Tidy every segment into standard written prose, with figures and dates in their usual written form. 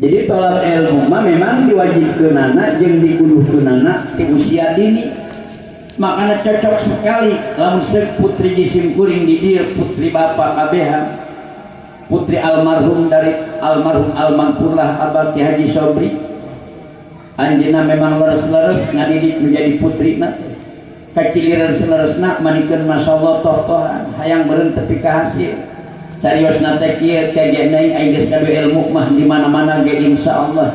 Jadi tolak ilmu mah memang diwajibkeunana jeung dikuduhkeunana di usia dini. Makanya cocok sekali lamun seuk putri jisim kuring di dieu putri bapak kabehan, putri almarhum dari almarhum almarhumlah Abah Ki Haji Sobri. Anjeunna memang leres-leres ngadidik menjadi putrina. Kaciliran seleresna manikeun masyaallah toh-tohan hayang beureun tepi ka hasil. Cariosna teh kieu kagena aing geus kadu ilmu mah di mana-mana ge insyaallah.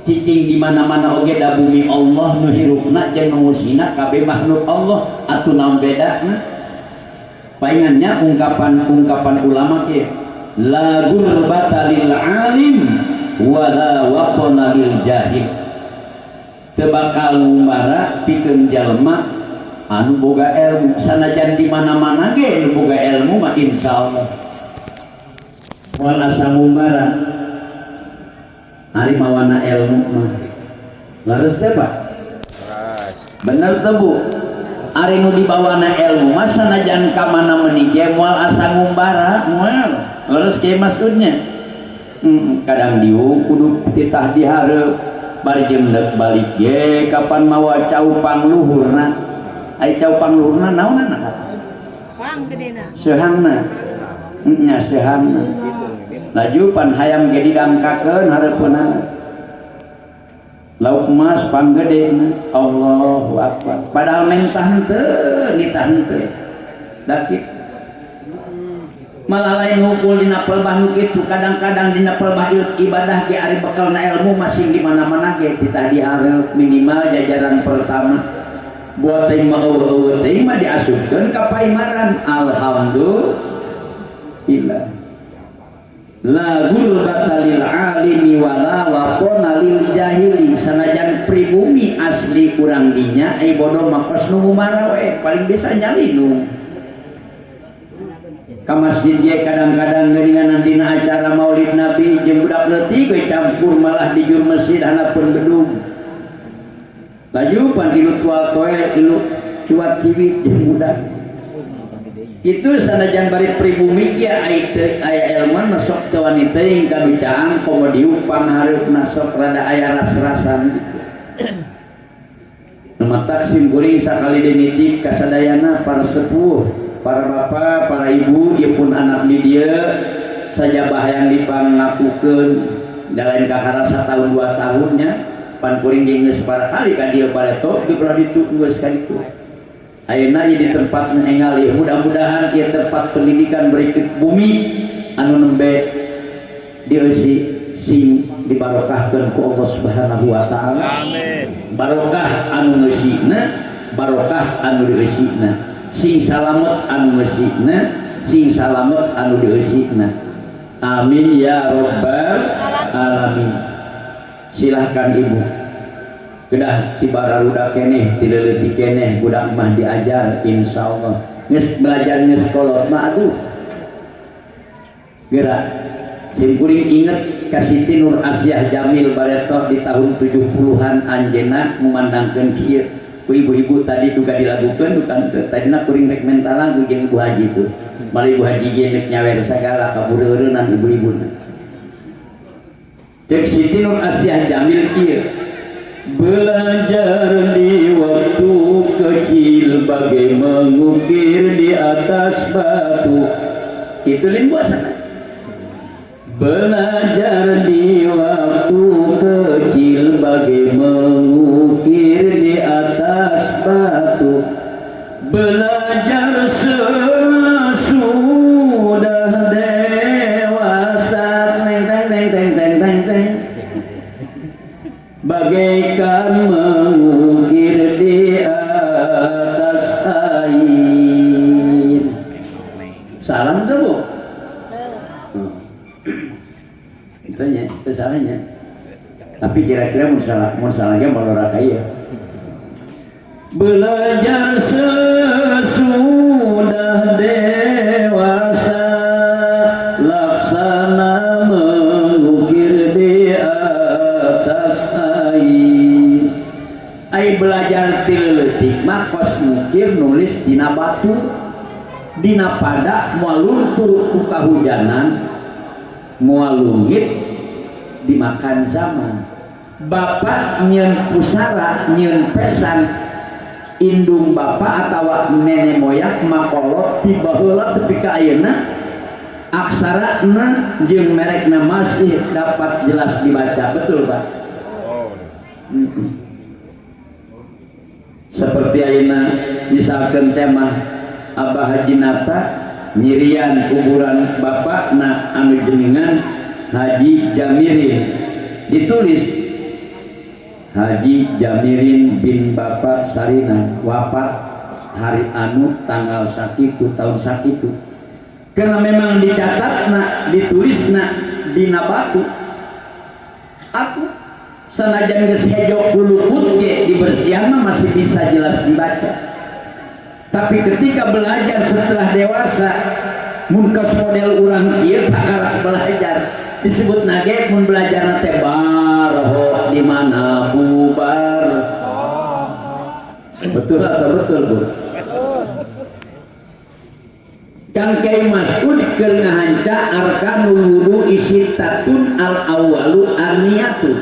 Cicing di mana-mana oge da bumi Allah nu hirupna jeung nu ngusina kabeh makhluk Allah atuh naon bedana. Paingannya ungkapan ulama kieu la gurbata lil alim wa la waqana lil jahil. Teu bakal ngumbara pikeun jalma anu boga ilmu sanajan di mana-mana ge nu boga ilmu mah insyaallah wal asa ngumbara ari mawana ilmu mah leres teh Pak bener teh Bu ari nu dibawana ilmu mah sanajan ka mana meuni ge moal asa ngumbara moal leres kieu maksudnya kadang diu kudu titah dihareup bari jemdek balik ge kapan mawa caupang luhurna ai caupang luhurna naonna pang gedena sehangna nya sehangna laju pan hayam ge didangkakeun hareupeunna lauk emas pang gedena Allahu akbar padahal mentah henteu nitah henteu dakik malah lain hukul dina pelbah nu kitu kadang-kadang dina pelbah ibadah ge ari bekalna ilmu masing di mana-mana ge kita dihareup minimal jajaran pertama buat teh mah eueuh teh mah diasupkeun ka paimaran alhamdulillah la gurbata lil alimi wala waqona lil jahili sanajan pribumi asli kurang dinya ai bodoh makos nu ngumara we paling bisa nyalinu ka masjid ge kadang-kadang geuningan dina acara maulid nabi jeung budak leutik we campur malah di jur masjid hanapeun gedung laju pan ilu tual toe ilu cuat ciwik jeung budak itu sanajan bari pribumi ge aya ilmuan masuk teu wani teuing ka ducaan komo diupang hareupna sok rada aya ras-rasan nama taksim kuring sakali dinitip kasadayana para sepuh para bapak, para ibu, ia pun anak di dia saja bahayang dipangapukeun dalain kakara 1 tahun 2 tahunnya pan kuring geus para kali ka dieu pareto dibelah ditunggus ka ditu ayeuna ieu di tempat enggal ieu mudah-mudahan ieu tempat pendidikan berikut bumi anu nembe dieusi sing dibarokahkeun ku Allah Subhanahu wa taala amin barokah anu ngeusina barokah anu dieusina sing salamet anu ngeusina sing salamet anu dieusina amin ya rabbal alamin. Silahkan ibu kedah tibara budak keneh ti leuleutik keneh budak mah diajar insyaallah geus belajar geus kolot mah aduh geura sim kuring inget ka Siti Nur Asyah Jamil bareto di tahun 70-an anjeunna memandangkeun kieu ku ibu-ibu tadi juga dilakukan bukan tadina kuring rek mental lagu jeung Ibu Haji itu malah Ibu Haji ge nek nyawer sagala kabureureunnan ibu-ibuna cek Siti Nur Asyah Jamil kieu belajar di waktu kecil bagai mengukir di atas batu itu lin buasana belajar di waktu kecil bagai mengukir di atas batu belajar sesudah dewasa bagaikan mengukir di atas air salam tuh Bu itunya itu salahnya tapi kira-kira musalahnya melora kaya belajar sesudah dewasa laksana mengukir di atas air ai belajar ti leuleutik mah kos mukir nulis dina batu dina pada moal luntur ku kahujanan moal lungit dimakan zaman. Bapak nyeun pusara nyeun pesan indung bapak atau nenek moyang makolot tiba heula tepi ka ayeuna aksarana jeung merekna masih dapat jelas dibaca. Betul Pak? Seperti ayeuna misalkan tema Abah Haji Nata nyirian kuburan bapak na anu jenengan Haji Jamirin, ditulis Haji Jamirin bin Bapak Sarina wafat hari anu tanggal sakitu tahun sakitu. Karena memang dicatat ditulis dina batu. Aku sanajan geus hejok kuluput ge dibersihan mah masih bisa jelas dibaca. Tapi ketika belajar setelah dewasa mun kos model urang ieu takarak belajar disebut nage mun belajar teh barho di mana bubar. Betul atau betul Bu? Kang Kiai Mas'ud keur ngahanca arkanul wudu isittatun al awwalu an-niyatu.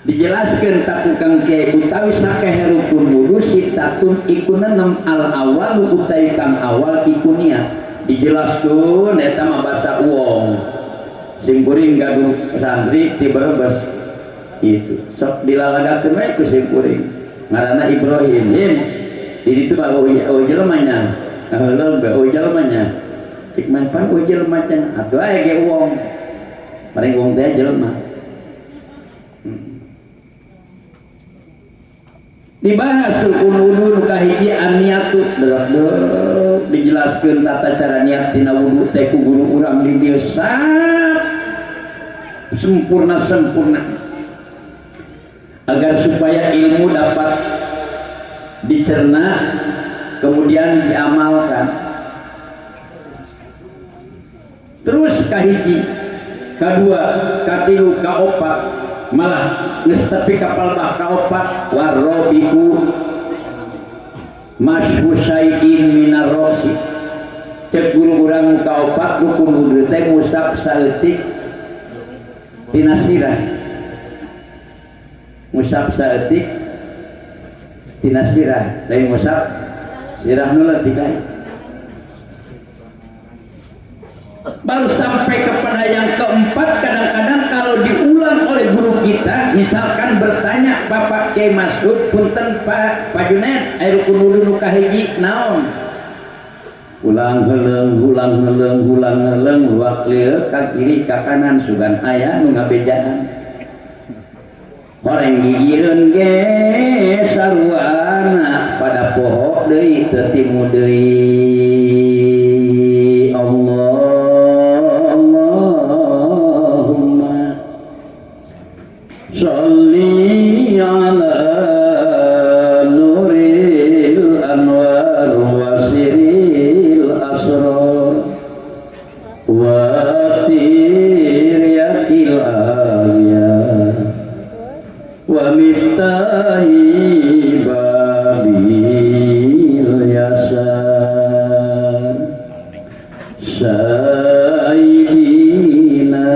Dijelaskeun taku Kang Kiai utawi sakehe rukun wudu sittatun ikuna 6 al awwalu utawi kang awal iku niat. Dijelaskeun eta mah basa uwong. Simkuring gaduh santri ti Brebes itu sok dilalagakeun we ku simkuring ngaranna Ibrahim di ditu Pak jelmanya heula be jelmanya cik manpan jelma can atuh aya ge wong paring wong teh jelma dibahas rukun wudu nu kahiji an-niyatu dijelaskeun tata cara niat dina wudu teh ku guru urang di dieu sempurna agar supaya ilmu dapat dicerna kemudian diamalkan. Terus kahiji, kadua, katilu, kaopat malah geus tepi kapal bah kaopat warrobiku masyhusaiin minar roksi cek guru urang kaopat rukun wudu teh musab saeutik tina sirah musab saeutik tina sirah lain musab sirah nu leutik baru sampai kepada yang keempat. Kadang-kadang kalau diulang oleh guru kita misalkan bertanya Bapak Kiai Mas'ud punten Pak Junaid aya rukun wudu nu kahiji naon ulang heuleng waklil ka kiri ka kanan sugan aya nu ngabejaan horeng gigireun ge sarwana pada poho deui teu timu deui Allahumma sholli ala nuril anwar wasiril asrar wa tiryatil ayat wa miftahi babil yasar sayyidina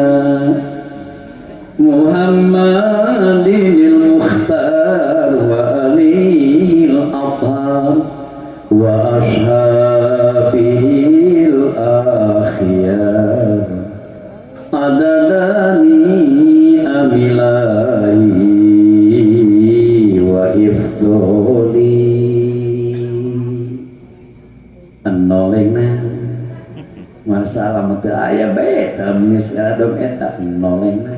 Muhammadinil mukhtar wa alil athhar wa ashabihil akhyar adadani amilahi wa ifdoli nolengna masalah mata aya bae tamnya sadom eta nolengna.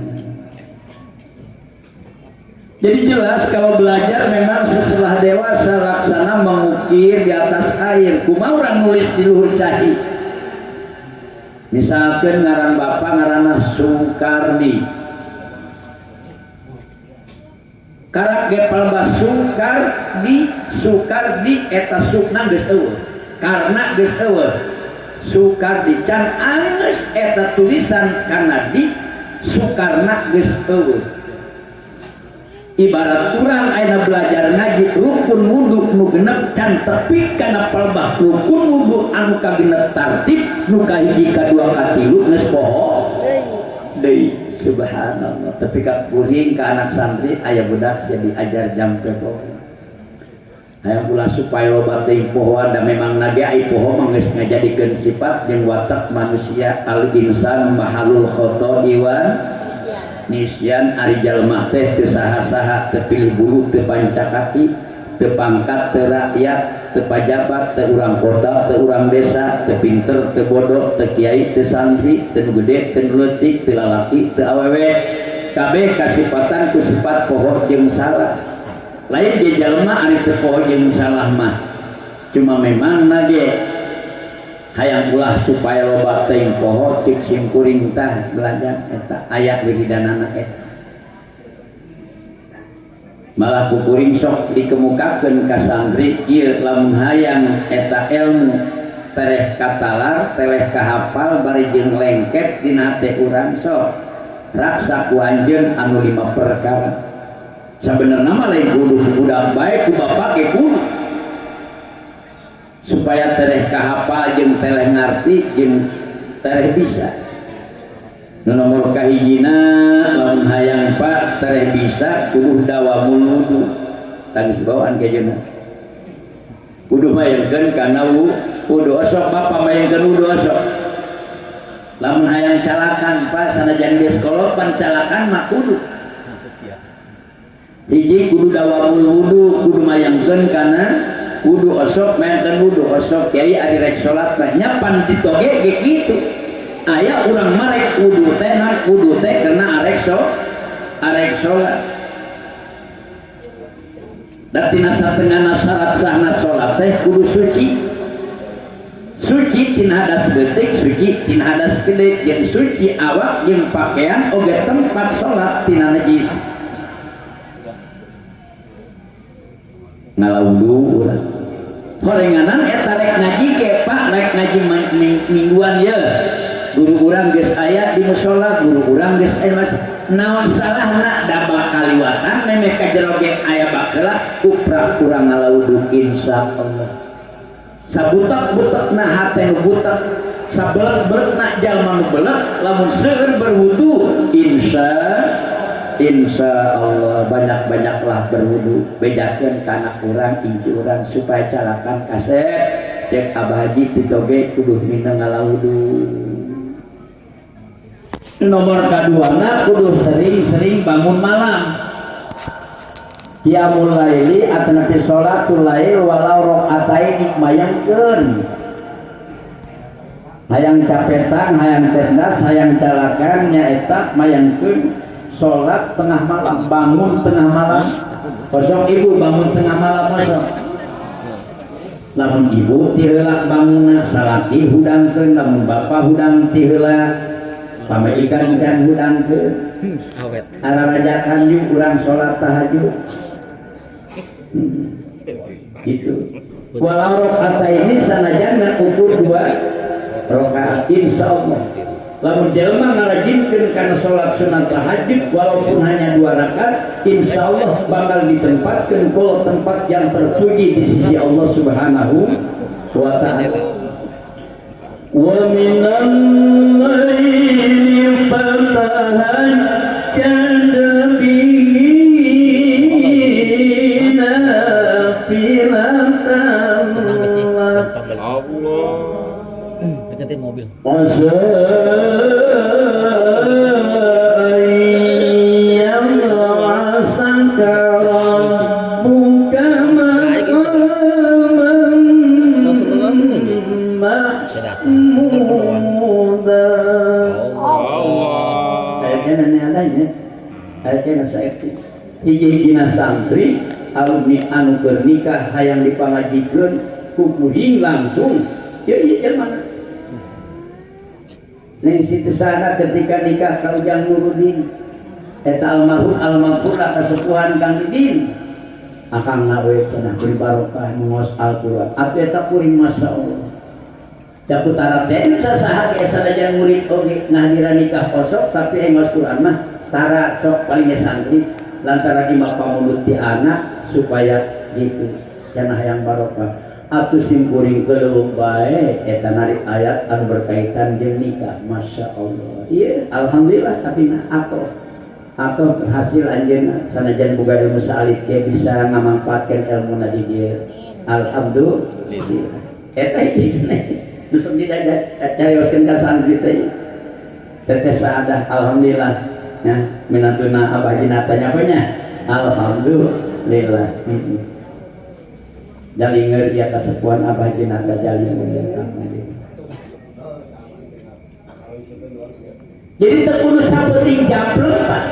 Jadi jelas kalau belajar memang setelah dewasa laksana mengukir di atas air. Kumaha urang nulis di luhur cahi. Misalkan ngaran bapak ngaranna Sukardi. Karak gepal bas Sukardi eta sukna geus eueuh. Karena geus eueuh. Sukardi can anggeus eta tulisan kana di Sukarna geus eueuh. Ibarat kurang aina belajar ngaji rukun wudu nu genep can tepi kana palbah rukun wudu anu kagenep tartib nu kahiji kadua katilu geus poho deui Subhanallah. Tapi ka kuring ke anak santri aya budak jadi ajar jampe poho. Aya pula supaya loba teuing pohoan da memang nage ai poho mah geus ngajadikeun sifat jeung watak manusia al insan mahalul khoto'i wan nisyan ari jalma teh teu saha-saha teu pilih bulu teu panca kaki teu pangkat teu rakyat teu pajabat teu urang kota teu urang desa teu pinter teu bodoh teu kiai teu santri teu nu gede teu nu leutik teu lalaki teu awewe kabeh kasifatan ku sifat poho jeung salah lain di jalma ari teu poho jeung salah mah cuma memang nage hayang ulah supaya loba teuing poho cik simkuring tah belajar eta aya wiridanana eta malah kukuring sok dikemukakeun ka santri ieu lamun hayang eta ilmu tereh katalar tereh kahapal bari jeung lengket dina hate urang sok raksa ku anjeun anu 5 perkara sabenerna mah lain kudu budak bae ku bapak ge kudu supaya tereh kahapal jeung tereh ngarti jeung tereh bisa nomor kahijina lamun hayang pak tereh bisa kudu dawamul wudu tangis bawaan kejena kudu mayangkeun kana wudu osok bapak mayangkeun wudu osok lamun hayang calakan pak sanajan geus kolot pan calakan mah kudu hiji kudu dawamul wudu kudu mayangkeun kana wudu osok mayangkeun wudu osok kiai ari rek salat mah nyapan ditoge ge kitu aya urang marek wudu teh nak wudu teh kena arek salat da tina satengahna syarat sahna salat teh kudu suci tina hadas leutik suci tina hadas gede jeung suci awak jeung pakaian oge tempat salat tina najis ngalawudu urang horenganan eta rek ngaji ge Pak rek ngaji mingguan ye guru urang geus aya di mushola guru urang geus aya naon salahna da bakaliwatan meme ka jero ge aya bakeula kuprak urang ngalawudu insyaallah sabutak-butakna hate nu butak sabeulek-beulekna jalma nu beulek lamun seueur berwudu insyaallah banyak-banyaklah berwudu bejakeun ka anak urang inci urang supaya calakan kasep cek Abah Haji titoge kudu minang ngalawudu. Nomor kaduana kudu sering-sering bangun malam qiyamul laili atanapi sholatul lail walau rakaataini mayangkeun hayang capetan hayang cerdas hayang calakan nyaeta mayangkeun sholat tengah malam bangun tengah malam kosong ibu bangun tengah malam kosong lamun ibu tiheula bangunna salaki hudangkeun lamun bapa hudang tiheula pamajikan can hudangkeun awet ararajakan ju urang salat tahajud gitu walau rakaataini sanajan ukur 2 rakaat insyaallah lamun jelema ngarajinkeun kana salat sunat tahajud walaupun hanya 2 rakaat insyaallah bakal ditempatkeun ke tempat yang terpuji di sisi Allah Subhanahu wa taala wa minan laili fatahajjad bihi nafilatan Allah deketin mobil hiji-hijina santri alumni anu keur nikah hayang dipangajikeun ku kuring langsung ieu jelema ning situ sana ketika nikah ka Ujang Nurudin eta almarhum kasepuhan Kang Didin akang nawe cenah beri barokah ngos Al-Qur'an atuh eta kuring masyaallah da putara teh sasaha ge sadajan murid oge ngahadiran nikah kosok tapi engos Qur'an mah tara sok paling santri lantaran imam pamulut ti anak supaya gitu cenah hayang barokah atuh simkuring keleuweung bae eta narik ayat anu berkaitan jeung nikah. Masya Allah. Iya, alhamdulillah tapi atau hasil anjeunna sanajan boga ilmu saalit ge bisa ngamanfaatkeun ilmuna di dieu. Alhamdulillah. Eta ieu nu sok dicarioskeun ka santri teh. Tetes saadah alhamdulillah. Ya, minatuna abah jinata nyapanya. Alhamdulillah. Jalinger dia kasepuan abah jinata jalinger. Jadi terkudu saputing japlek Pak.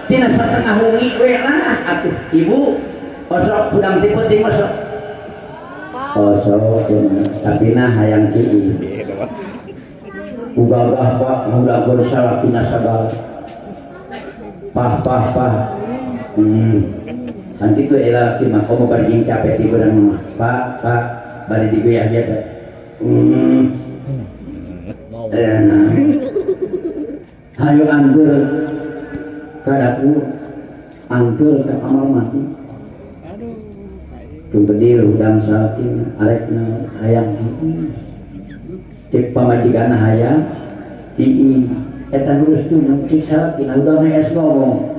Tina satengah wengi we lah atuh ibu osok pudang ti peuting osok. Osok tapi nah hayang kieu. Ugagah Pak mudah bersalah tina sabal. Pah. Nanti tuh elah mah kamu pergi capek di barang rumah. Pak, balik di gue aja dah. Hayo antur ke dapur, antur ke kamar mandi. Tumpedil udang salatin, arekna hayang cek pamajikan hayang eta terus tuh cek salatin udang es ngomong.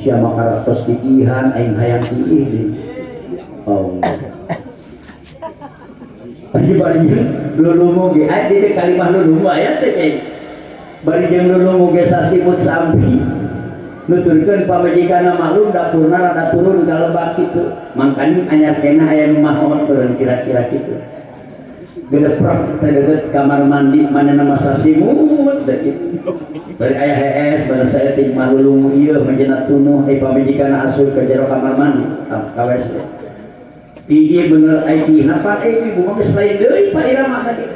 Siapa karakter dikihan aing hayang diih. Oh. Bari lulumu ge aya di kalimah lulumu aya teh kayak. Bari jeung lulumu ge sasimut sampi. Nuturkeun pamajikanna maklum dapurna rada turun ka lebak kitu. Mangkana anyar kena aya nu mahon turun kira-kira kitu. Gedeprak teh kamar mandi manehna masa simut da kitu. Bari aya HS bari saya ting malulung ieu menjeunat tunuh ai pamajikanna asup ka jero kamar mandi ka WC. Ieu bener ai napa ibu mah geus lain deui Pak Irama tadi.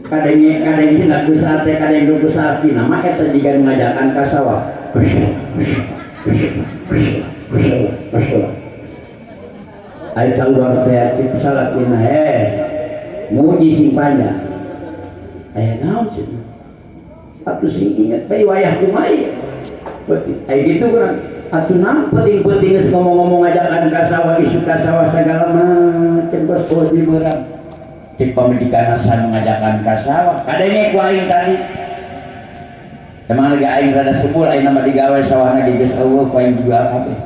Kadenge nak kusate kadenge kusati nama eta jiga ngajakan ka sawah. Ai keluar teh salatina muji simpanya. Aya naon sih? Atuh sing inget bae wayah kumai. Ai gitu kan. Atuh naon penting-penting geus ngomong-ngomong ngajakan ka sawah isu ka sawah sagala macam bos di beurang. Cek pamajikan asan ngajakan ka sawah. Kadenge ku aing tadi. Emang lagi aing rada sebul aing nama digawe sawahna ge geus eueuh ku aing jual kabeh.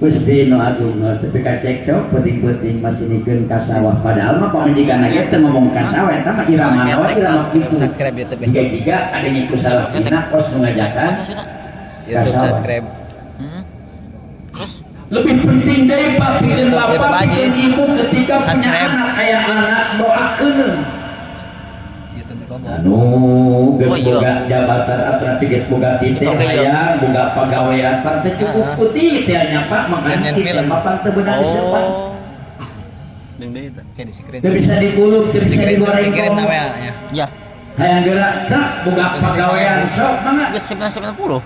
Gusti nu agung tapi kacek cok penting-penting masih nikeun ka sawah padahal mah pamajikanna ge teu ngomong ka sawah eta mah irama irama kitu. Subscribe YouTube. Tiga kadenge ku salah dina pos nu ngajakan YouTube subscribe. Terus lebih penting dari pakeun bapak dan ibu ketika punya anak aya anak doakeun. Anu geus boga jabatan tapi geus boga titik hayang boga pagawean teh cukup putih teh nya Pak makanya kita papan teu beunang disepan. Deung deui teh kayak di screen. Teu bisa dikulup teu bisa digoreng ya. Hayang geura cak boga pagawean sok mangga geus 90.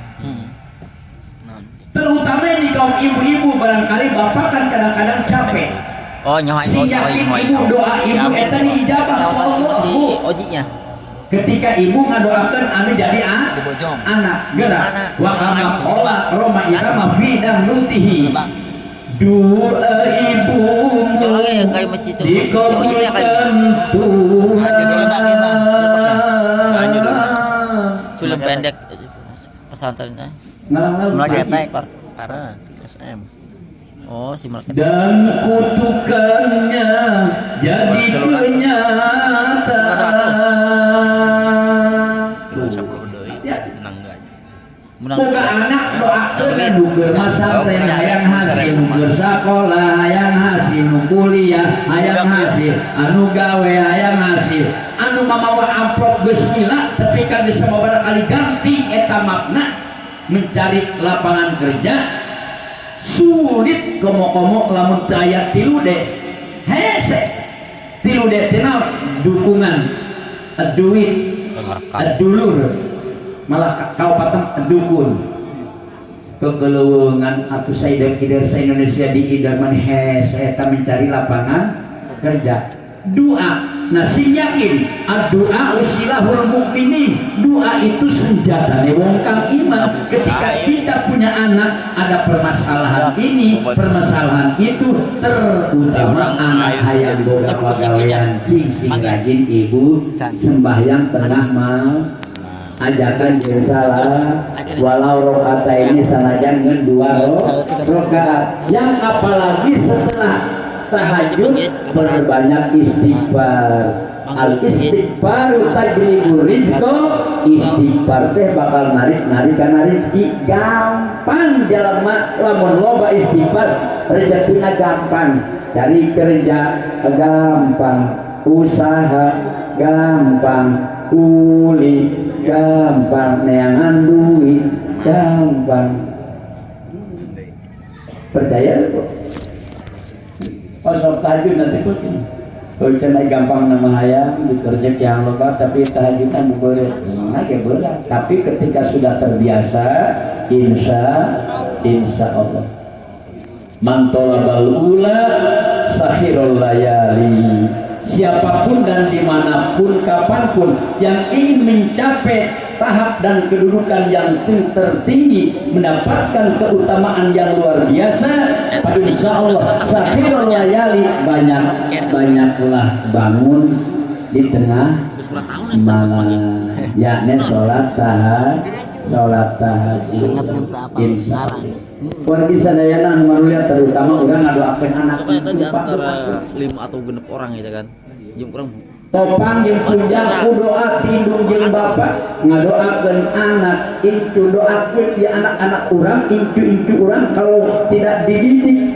Terutama di kaum ibu-ibu barangkali bapak kan kadang-kadang capek. Oh nyawa ibu doa ibu eta diijabah Allah si ojinya. Ketika ibu ngadoakeun anu jadi anak geura wa kama qala Roma irama fi dahlutihi doa ibu kayak masjid itu film pendek pesantrennya Melaki Attack parah SM. Oh si Melaki dan kutukannya jadi kenyataan. Muka anak doakeun dukeun masantren hayang hasil nuker sakola hayang hasil nu kuliah hayang hasil anu gawe hayang hasil anu mamawa amplop geus mila tapi kan bisa barangkali ganti eta makna mencari lapangan kerja sulit komo-komo lamun teu aya tilude hese tilude teh dukungan duit dulur malah kaupatan dukun kekeleuweungan atuh saidar-idar sa Indonesia di idaman hese eta mencari lapangan kerja doa. Nah, sing yakin doa usilahul mukminin, doa itu senjata wong kang iman. Ketika kita punya anak ada permasalahan ini, permasalahan itu, terutama anak hayang boga pagawean sing rajin ibu sembahyang tengah mal ajakan salah walau rokaat ini sanajan ngan 2 rakaat. Yang apalagi setelah tahajud berbanyak istighfar. Al istighfaru tajlibu rizqo, istighfar teh bakal narik kana rezeki. Gampang jalma lamun loba istighfar rezekina gampang, cari kerja gampang, usaha gampang, kuli gampang, neangan duit gampang. Percaya kok. Pasal tahajud nanti pun kalau gampang nama hayang dikerja yang lebat tapi tahajudan boleh boleh. Tapi ketika sudah terbiasa, insya Allah man talabal ula sahirul layali. Siapapun dan dimanapun kapanpun yang ingin mencapai tahap dan kedudukan yang tertinggi, mendapatkan keutamaan yang luar biasa, insya Allah sahirul layali, banyaklah bangun di tengah malam, yakni sholat tahajud. Insya Allah warga sadayana manulia terutama orang ngadoakeun anak itu antara 5 atau 6 orang ya kan. Jeung urang topang jeung punjang ku doa tindung jeung bapak ngadoakeun anak, incu doakeun di anak-anak urang, incu urang kalau tidak dididik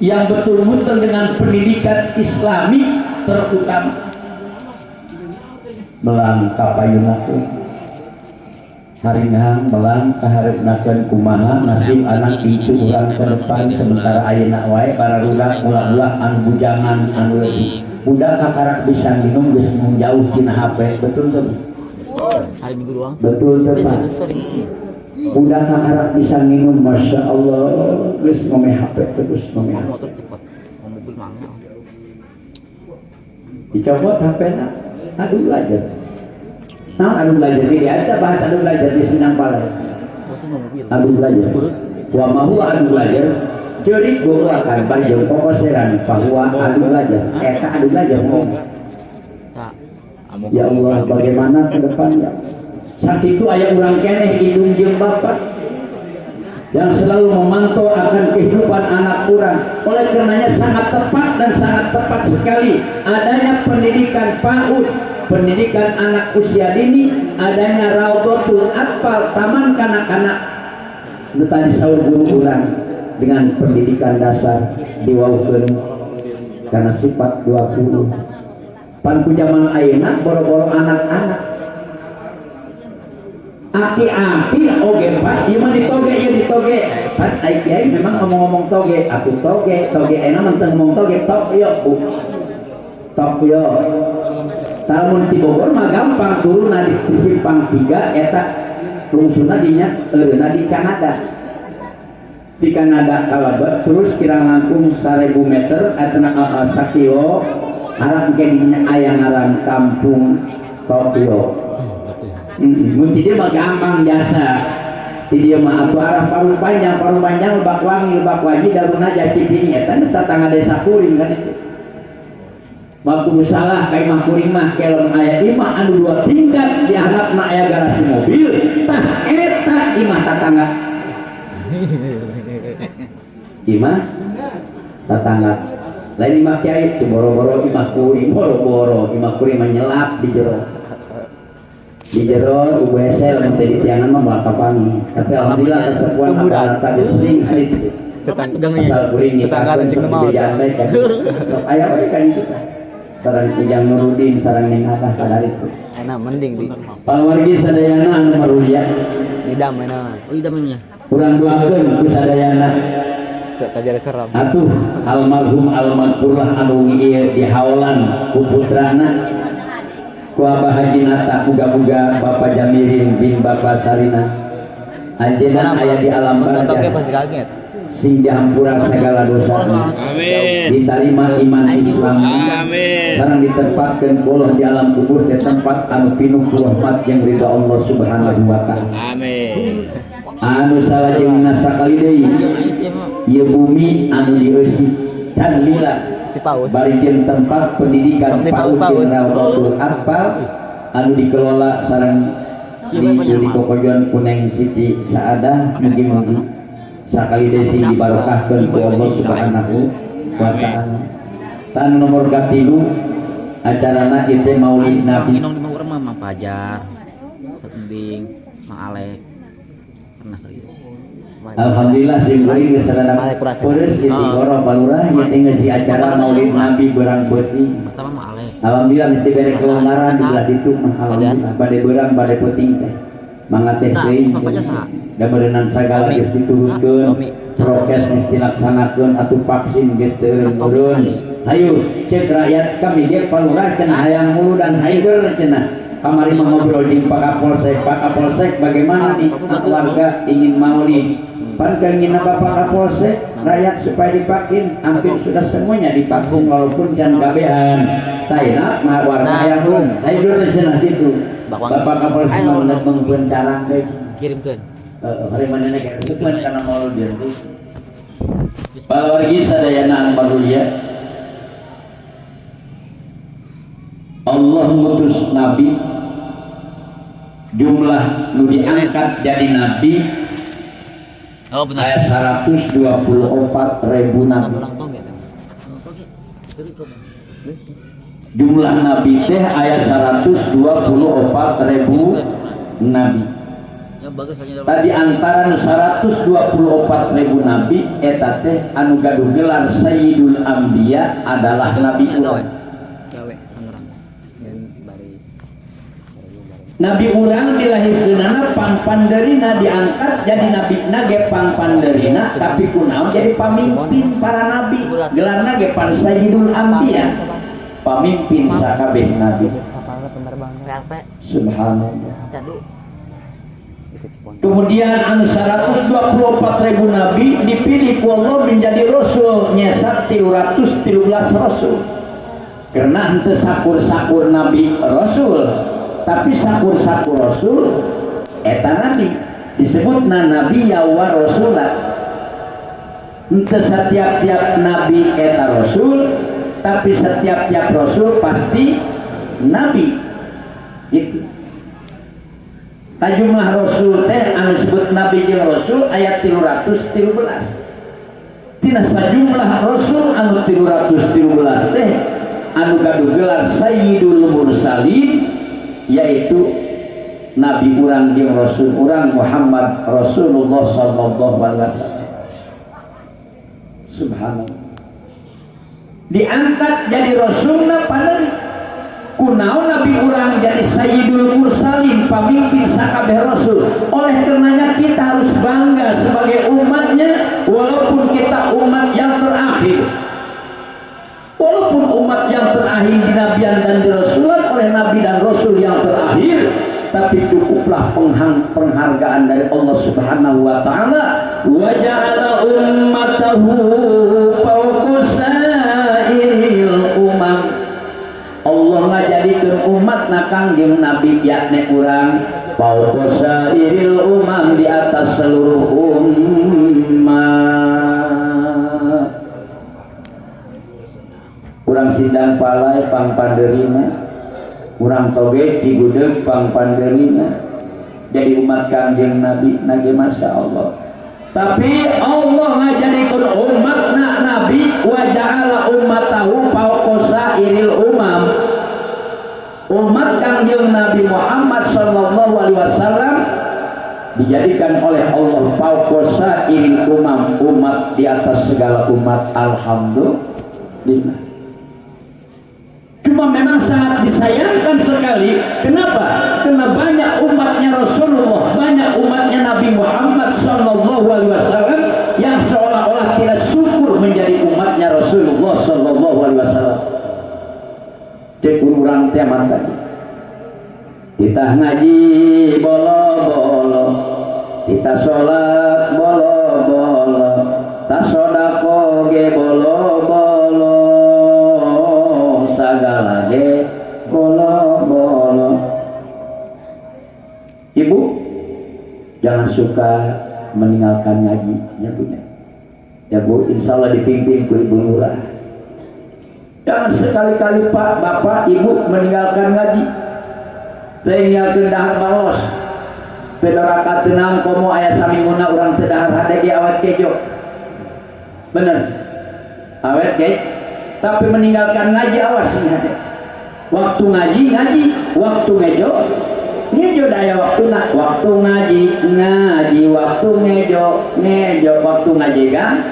yang betul-betul dengan pendidikan Islami terutama melang kapayunakeun haringan melang kaharepnakeun kumaha nasib anak incu urang ke depan sementara ayeuna wae para rudak mula-mula anu bujangan anu leutik budak kakarak bisa minum geus jauh tina HP. Betul tuh hari Minggu doang. Betul tuh Pak. Budak kakarak bisa minum, masya Allah geus ngome HP terus ngome HP. Motor cepat mobil mahal dicopot HP-na aduh belajar. Nah, adu belajar di ada bahasa adu belajar di Sindang Palai. Adu belajar. Wa mahu adu belajar. Jadi gua akan panjang pokoseran bahwa adu belajar. Eta adu belajar ngomong. Ya Allah, bagaimana ke depannya? Saat itu ayah urang keneh indung jeung bapak yang selalu memantau akan kehidupan anak urang. Oleh karenanya sangat tepat dan sangat tepat sekali adanya pendidikan PAUD, pendidikan anak usia dini, adanya Raudhatul Atfal, taman kanak-kanak. Nu tadi saur guru urang dengan pendidikan dasar diwaukeun karena sifat 20. Pan ku zaman ayeuna boro-boro anak-anak aki-aki oge Pak, ieu mah ditoge, Pak ai kiai memang ngomong-ngomong toge, aku toge ayeuna mah teu ngomong toge, tok yo. Lamun di Bogor mah gampang turunna di Simpang 3 eta lungsuna dinya eureuna di Kanada. Di Kanada kalebet terus kirang langkung 1000 meter atena sakio arah ke dinya aya ngaran Kampung Tokyo. Mun di dieu mah gampang biasa. Di dieu mah atuh arah Parung Panjang Lebak Wangi daruna Jacipini eta geus tatangga desa kuring kan itu. Waktu salah kayak mah kuring mah kelem aya imah anu 2 tingkat di hadapna aya garasi mobil tah eta imah tatangga lain imah kiai itu boro-boro imah kuring mah nyelap di jero UBS lamun teh di tiangan mah moal kapangi tapi alhamdulillah kesepuan rata-rata geus sering hari itu asal kuring nyikakeun sok di jalan kan sok aya we kan itu sareng Ujang Nurudin sareng Ning Abah sadari itu enak mending di pawargi sadayana anu marulia idam enak idamnya urang doakeun ku sadayana teu kajari serap atuh almarhum almarhumah anu ieu dihaolan ku putrana ku Abah Haji Nata muga-muga Bapak Jamirin bin Bapak Salina anjeunna aya di alam barzah barzah pasti kaget sing diampura segala dosa. Amin. Diterima iman Islam. Amin. Sareng ditempatkeun Allah di alam kubur teh tempat anu pinuh rahmat jeung ridha Allah Subhanahu wa taala. Amin. Anu salajengna sakali deui ieu bumi anu dieusi can lila Si Paus. barikeun tempat pendidikan Sampai PAUD Paus. jeung Rawdatul Atfal anu dikelola sareng di kokojon Kuneng Siti Saadah mugi-mugi sakali deui sing dibarokahkeun ku Allah Subhanahu wa taala. Tan nomor katilu acarana ieu Maulid Nabi. Inong di Mang Mang Pajar. Setembing, Mang Alek. Pernah kali. Alhamdulillah sing kuring geus sadana peures di Goro Balurah ieu teh geus acara Maulid Nabi Berang Peuting. Pertama Mang Alek. Alhamdulillah mesti bere kelonggaran di belah ditu alhamdulillah bade beurang bade peuting teh. Mangga teh teuing. Da berenang sagala geus diturunkeun. Prokes geus dilaksanakeun atuh vaksin geus teu eureun. Hayu cek rakyat kami ge Balurah cenah hayang mulu dan haider cenah. Kamari mengobrol di Pak Kapolsek. Pak Kapolsek bagaimana nih warga ingin maulid? Pan ingin Bapak Kapolsek rakyat supaya divaksin, hampir sudah semuanya divaksin walaupun jangan gabehan. Taina mah warga yang ayo dulu cenah kitu. Bapak Kapolsek meunang mengbencarang teh. Kirimkeun. Hari manehna ge resepkeun kana maulid teh. Pawargi sadayana anu ya. Allah ngutus nabi jumlah nu diangkat jadi nabi Oh benar. ayat 124.000 nabi. Jumlah nabi teh ayat 124.000 nabi. Ya bagus hanya Tadi antara 124.000 nabi eta teh anu gaduh gelar Sayyidul Anbiya adalah nabi urang. Nabi urang dilahirkeunana pangpandeurina diangkat jadi nabi ge pangpandeurina tapi kunaon jadi pamimpin para nabi gelarna ge pan Sayyidul Anbiya pamimpin sakabeh nabi. Subhanallah. Kemudian anu 124.000 nabi dipilih ku Allah menjadi rasul nyesat 313 rasul. Karena henteu sakur-sakur nabi rasul tapi sakur-sakur rasul eta nabi disebutna nabi wa rasulah. Henteu setiap-tiap nabi eta rasul tapi setiap-tiap rasul pasti nabi. Itu jumlah rasul teh anu disebut nabi jeung rasul ayat 313. Tina sajumlah rasul anu 313 teh anu gaduh gelar Sayyidul Mursalin yaitu nabi urang jeung rasul urang Muhammad Rasulullah sallallahu alaihi wasallam. Subhanallah. Diangkat jadi rasulna paneuri. Kunaon nabi urang jadi Sayyidul Mursalin pamimpin sakabeh rasul. Oleh karenanya kita harus bangga sebagai umatnya walaupun kita umat yang terakhir. Walaupun umat yang terakhir di nabian dan di rasulan oleh nabi dan rasul yang terakhir, tapi cukuplah penghargaan dari Allah Subhanahu wa taala wa ja'ala ummatahu fawqa sa'iril umam. Allah ngajadikeun umat na kangjeng nabi yakni urang fawqa sa'iril umam di atas seluruh umat. Urang Sindang Palai pangpandeurina, urang Toge Cigudeg pangpandeurina, jadi umat kangjeng Nabi nage masya Allah. Tapi Allah ngajadikeun umatna Nabi wa ja'ala ummatahu fawqa sa'iril umam. Umat kangjeng Nabi Muhammad sallallahu alaihi wasallam dijadikan oleh Allah fawqa sa'iril umam, umat di atas segala umat. Alhamdulillah. Cuma memang sangat disayangkan sekali. Kenapa? Karena banyak umatnya Rasulullah, banyak umatnya Nabi Muhammad sallallahu alaihi wasallam yang seolah-olah tidak syukur menjadi umatnya Rasulullah sallallahu alaihi wasallam. Cek urang teh tadi. Kita ngaji bolo-bolo, kita sholat bolo-bolo, tas sodako ge bolo-bolo sagala ge bolo-bolo. Ibu jangan suka meninggalkan ngaji ya Bu ya Bu, insya Allah dipimpin ku Ibu Lurah. Jangan sekali-kali Pak Bapak Ibu meninggalkan ngaji tinggalkan dahar balos pedoraka tenang komo ayah saminguna orang tedahar hade di awet kejo bener awet ke tapi meninggalkan ngaji awas sih hade waktu ngaji waktu ngejo daya waktu waktu ngaji waktu ngejo waktu ngaji kan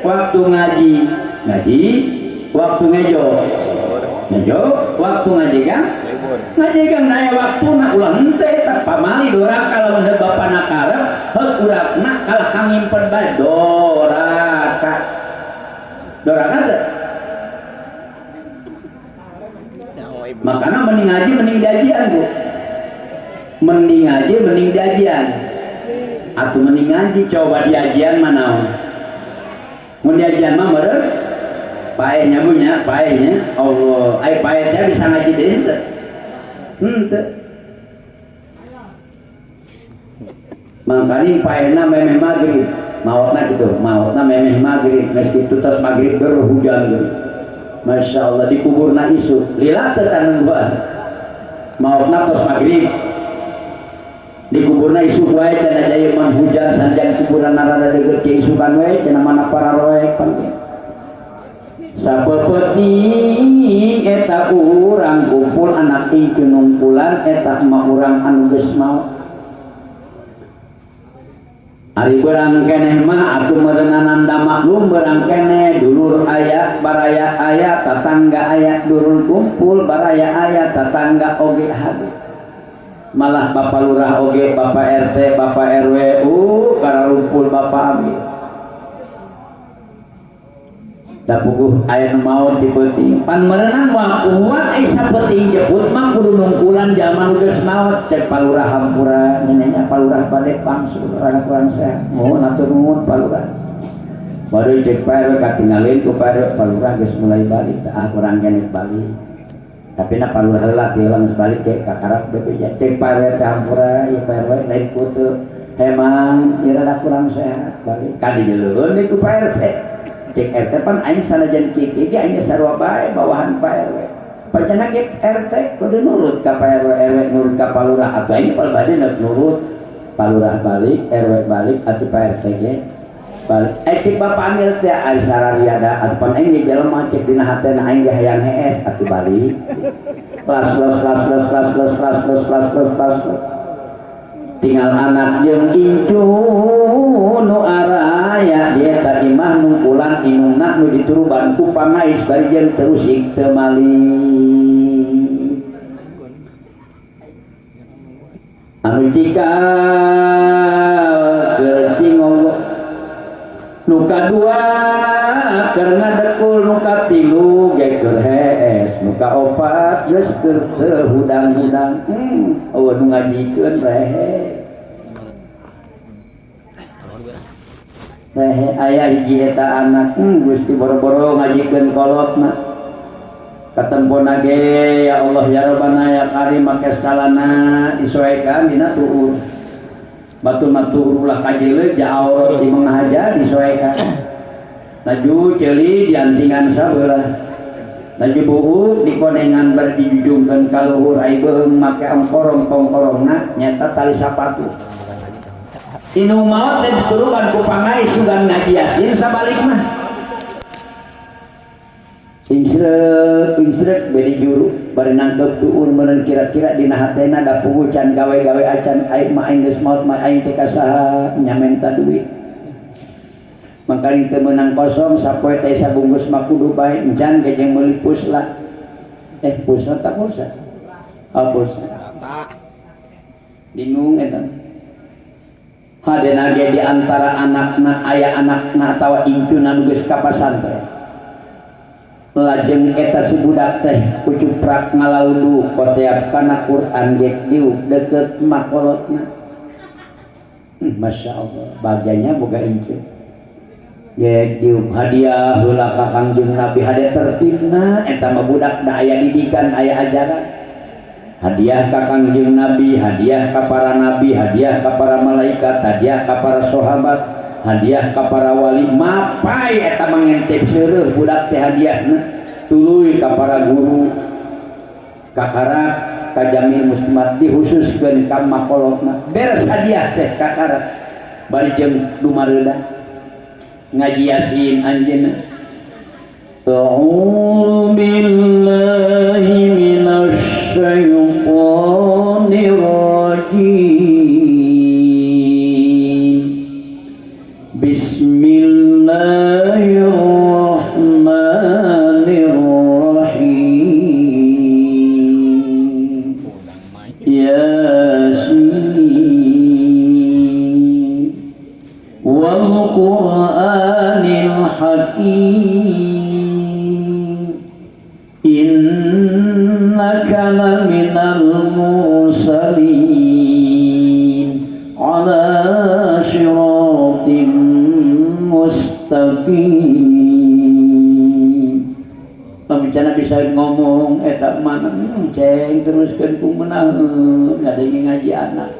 waktu ngaji waktu ngejo waktu ngaji kan daya waktu nak ulang ente tak pamali doraka lawan bapak nakarep hek urakna kalah kangimpen bae doraka teh. Makanya mending ngaji mending dajian Bu, mending ngaji mending dajian atau mending ngaji coba diajian mana mau diajian mah meureun paenya punya paenya Allah ai paetnya bisa ngaji deh ente makanya paena memeh maghrib mautna gitu mautna memeh maghrib geus kitu tos maghrib berhujan gitu. Masya Allah dikuburna isu lila tetangan gua mautna tos maghrib dikuburna isu wae cenah jaya man hujan sanjang kuburan rada deugeut ke isukan wae cenah mana para roek pan sapepeting eta urang kumpul anak ingkeun ngumpulan eta mah urang anu geus maot ari beurang keneh mah atuh meureunana maklum beurang keneh dulur aya baraya aya tatangga aya dulur kumpul baraya aya tatangga oge hade malah Bapak Lurah oge Bapak RT Bapak RW kararumpul Bapak abdi da puguh aya nu maot di peuting pan meureunang moal kuat ai sapeting jeput mah kudu nungkulan jalma nu geus maot cek Palurah hampura nyenenya Palurah bade pangsul rada kurang sehat mohon atur nuhun Palurah bade cek PRW katinggalin ku PRW Palurah geus mulai balik tah urang keneh balik tapi na Palurah heula teh geus balik ke kakarap BPJ cek PRW teh hampura ieu PRW lain putu hemang ieu rada kurang sehat balik ka dijeuleun deui ku PRW cek RT pan aing sanajan kieu ge aing sarua bae bawahan Pak RW. Pacana ge RT kudu nurut ka Pak RW, RW nurut ka Palurah atuh aing pal bade nurut Palurah balik, RW balik atuh Pak RT ge balik. Cek Bapak Amil teh ari sarariada atuh pan aing ge jelema cek dina hatena aing ge hayang hees atuh balik. Kelas tinggal anak jeung incu nu araya dia tadi mah nungkulan inungna nu dituruban ku pangais bari jeung terusik teu malih anu cikal keur cingogo nu kadua keur ngadekul nu katilu ge keur hees nu kaopat geus keur teu hudang-hudang eueuh nu ngajikeun rehe aya hiji eta anak Gusti boro-boro ngajikeun kolotna katempona ge ya Allah ya Rabbana ya Karim make skalana disoekan dina tuur batu-batu ulah kajeuleuh jaor di menghaja disoekan laju ceuli diantingan sabeula laju buuk dikonengan bar dijujungkeun ka luhur ai beung make ongkorong-ongkorongna nyata tali sapatu inu maot teh dituruban ku pangai sugan ngaji Yasin sabalik mah insrek beri juru bari nangkep tuur meureun kira-kira dina hatena da puguh can gawe-gawe acan aing mah aing geus maot mah aing teh kasaha nyamenta duit mangkali teu meunang kosong sapoe teh sabungkus mah kudu bae encan gejeng meuli pusla pusla tak pulsa pusla bingung eta hadena ge di antara anakna aya anakna atawa incuna nu geus ka pasantren lajeng eta si budak teh kucuprak ngalaudu koteap kana Quran ge diuk deukeut makolotna Masya Allah bagiannya boga incu ya diuk hadiah heula ka Kangjeng Nabi hadiah tertibna eta mah budak da aya didikan aya ajaran hadiah ka Kangjeng Nabi hadiah ka para nabi hadiah ka para malaikat hadiah ka para sahabat hadiah ka para wali mapai eta mangentep seureus budak teh hadiahna tuluy ka para guru ka karak ka jamil muslimat dihususkeun ka makolotna beres hadiah teh ka karak bari jeung dumareuda ngaji yasin anjeunna a'udzu billahi minasy syaithanir rajim bismillahirrahmanirrahim yasin wal qur'anil hakim innaka laminal mursalin ala siratim mustaqim. Pembicara bisa ngomong eta mana ceng teruskeun kumaha ngadenge ngaji anak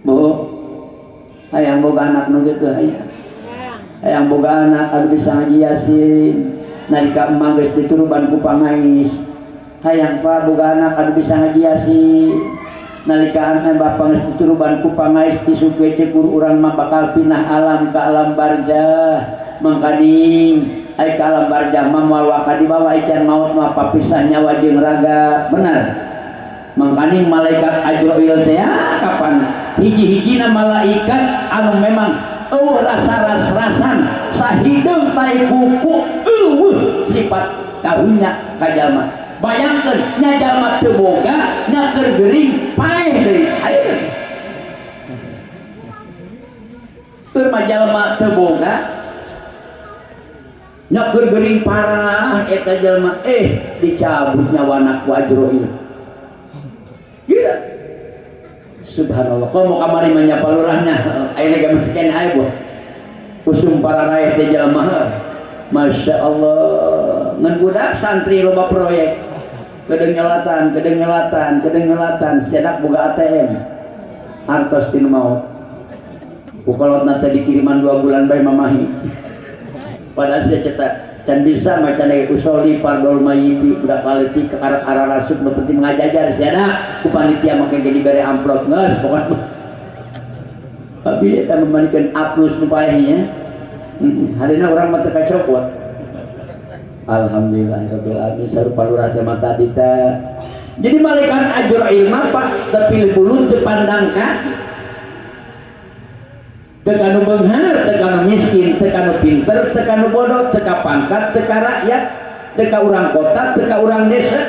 bu hayang boga anak nu kitu hayang boga anak anu bisa ngaji yasin nalika emang geus dituruban ku pangais hayang pa boga anak anu bisa ngaji yasin nalika anak bapak geus dituruban ku pangais disuguh cekur urang mah bakal pindah alam ka alam barzah mangkading ai ka alam barzah mah moal wakadi bawa ican maut mah papisah nyawa jeung raga bener mangkading malaikat Ajrail teh kapan hiji-hijina malaikat anu memang rasa-rasan sahideung tai buku sifat karunya ka jalma bayangkeun nya jalma teu boga nya keur geuring paeh deui ayeuna teu mah jalma teu boga nya keur geuring parah eta jalma dicabut nyawana ku Ajrail gila subhanallah kok mau kamari menyapa lurahnya ayeuna ge masih kene aya boh usum para rakyat teh jalma Masya Allah ngan budak santri loba proyek kedeng nyelatan sedak boga ATM artos tinu maut ukolotna teh dikiriman 2 bulan bae mamahi padahal saya cetak can bisa macan usoli pardol mayiti budak kaleti ke arah rasuk nu penting ngajajar sedak ku panitia make jadi bere amplop geus pokona tapi eta membandingkeun A+ nu paehnya harina urang mah teu kacopot alhamdulillahirabbil alamin sarupa lurah teh mata dita jadi malaikat Ajrail mah Pak tepilih bulu teu pandang kaki teu kanu beunghar teu kanu miskin teu kanu pinter teu kanu bodoh teu ka pangkat teu ka rakyat teu ka urang kota teu ka urang desa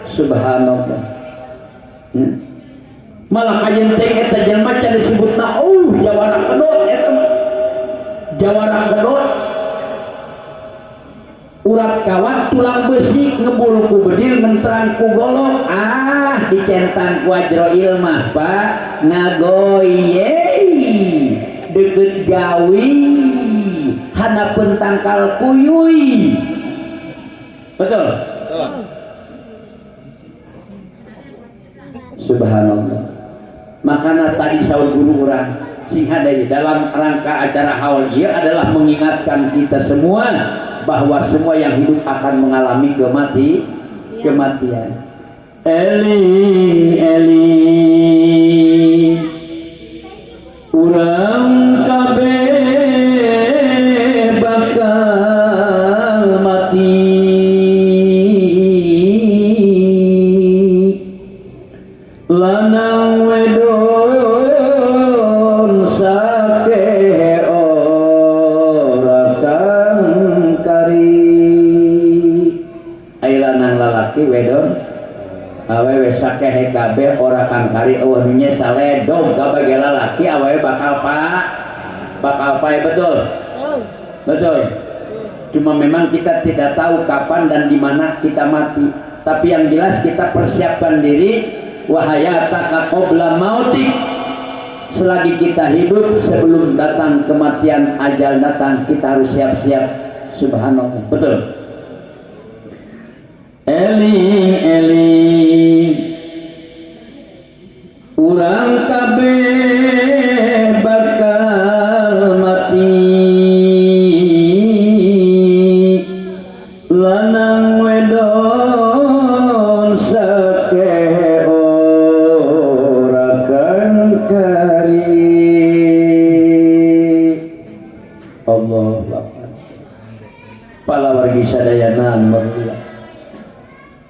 subhanallah malah kayenteng eta jelema can disebutna jawara kedot eta mah jawara kedot urat kawat tulang besi ngebul ku bedil ngenterang ku golok dicentang ku Ajrail mah Pak ngagoyei deket gawi hanapeun tangkal kuyuy betul subhanallah makanya tadi saur guru orang sing hadai dalam rangka acara haul ieu adalah mengingatkan kita semua bahwa semua yang hidup akan mengalami kematian. Eling urang kabeh bakal mati lanang wedon sakeh ora kang kari ai lanang lalaki wedon awewe sakeh kabeh ora kang kari eueuh nya saledog ka bage lalaki awewe bakal betul cuma memang kita tidak tahu kapan dan di mana kita mati tapi yang jelas kita persiapkan diri wahayataka qabla mautik selagi kita hidup sebelum datang kematian ajal datang kita harus siap-siap. Subhanallah, betul. Eling eling urang kabeh bakal mati, lanang wedon sakeh ora kan kari. Allahu Akbar. Palawargi sadayanan mulia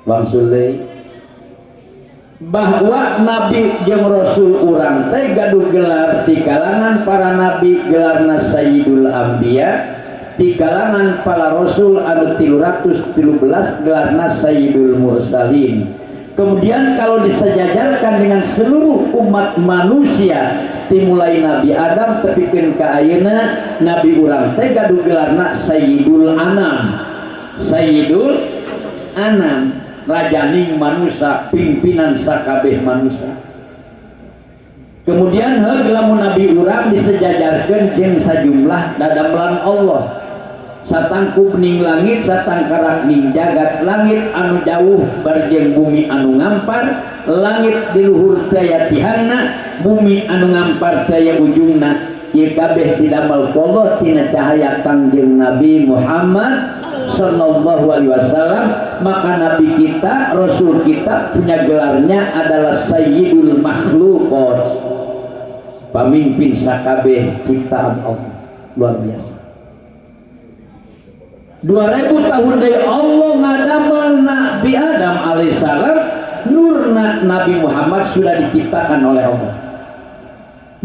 Bang Sule, bahwa Nabi jeung Rasul urang teh gaduh gelar di kalangan para nabi gelarna Sayyidul Anbiya, di kalangan para Rasul anu 313 gelarna Sayyidul Mursalin. Kemudian kalau disejajarkan dengan seluruh umat manusia dimulai Nabi Adam tepikeun ka ayeuna Nabi urang teh gaduh gelarna Sayyidul Anam. Sayyidul Anam, rajaning manusia, pimpinan sakabeh manusia. Kemudian lamun Nabi urang disejajarkeun jeung sajumlah dadamelan Allah. Satangkup ning langit, satangkarak ning jagat, langit anu jauh barjeng bumi anu ngampar, langit di luhur daya tihanna, bumi anu ngampar daya ujungna. Ieu kabeh didamel ku Allah tina cahaya Kangjeng Nabi Muhammad sallallahu alaihi wasallam. Maka Nabi kita, Rasul kita punya gelarnya adalah Sayyidul Makhluqat, pamimpin sakabeh ciptaan Allah. Luar biasa. 2000 tahun dari Allah ngadamel Nabi Adam alaihissalam, nurna Nabi Muhammad sudah diciptakan oleh Allah.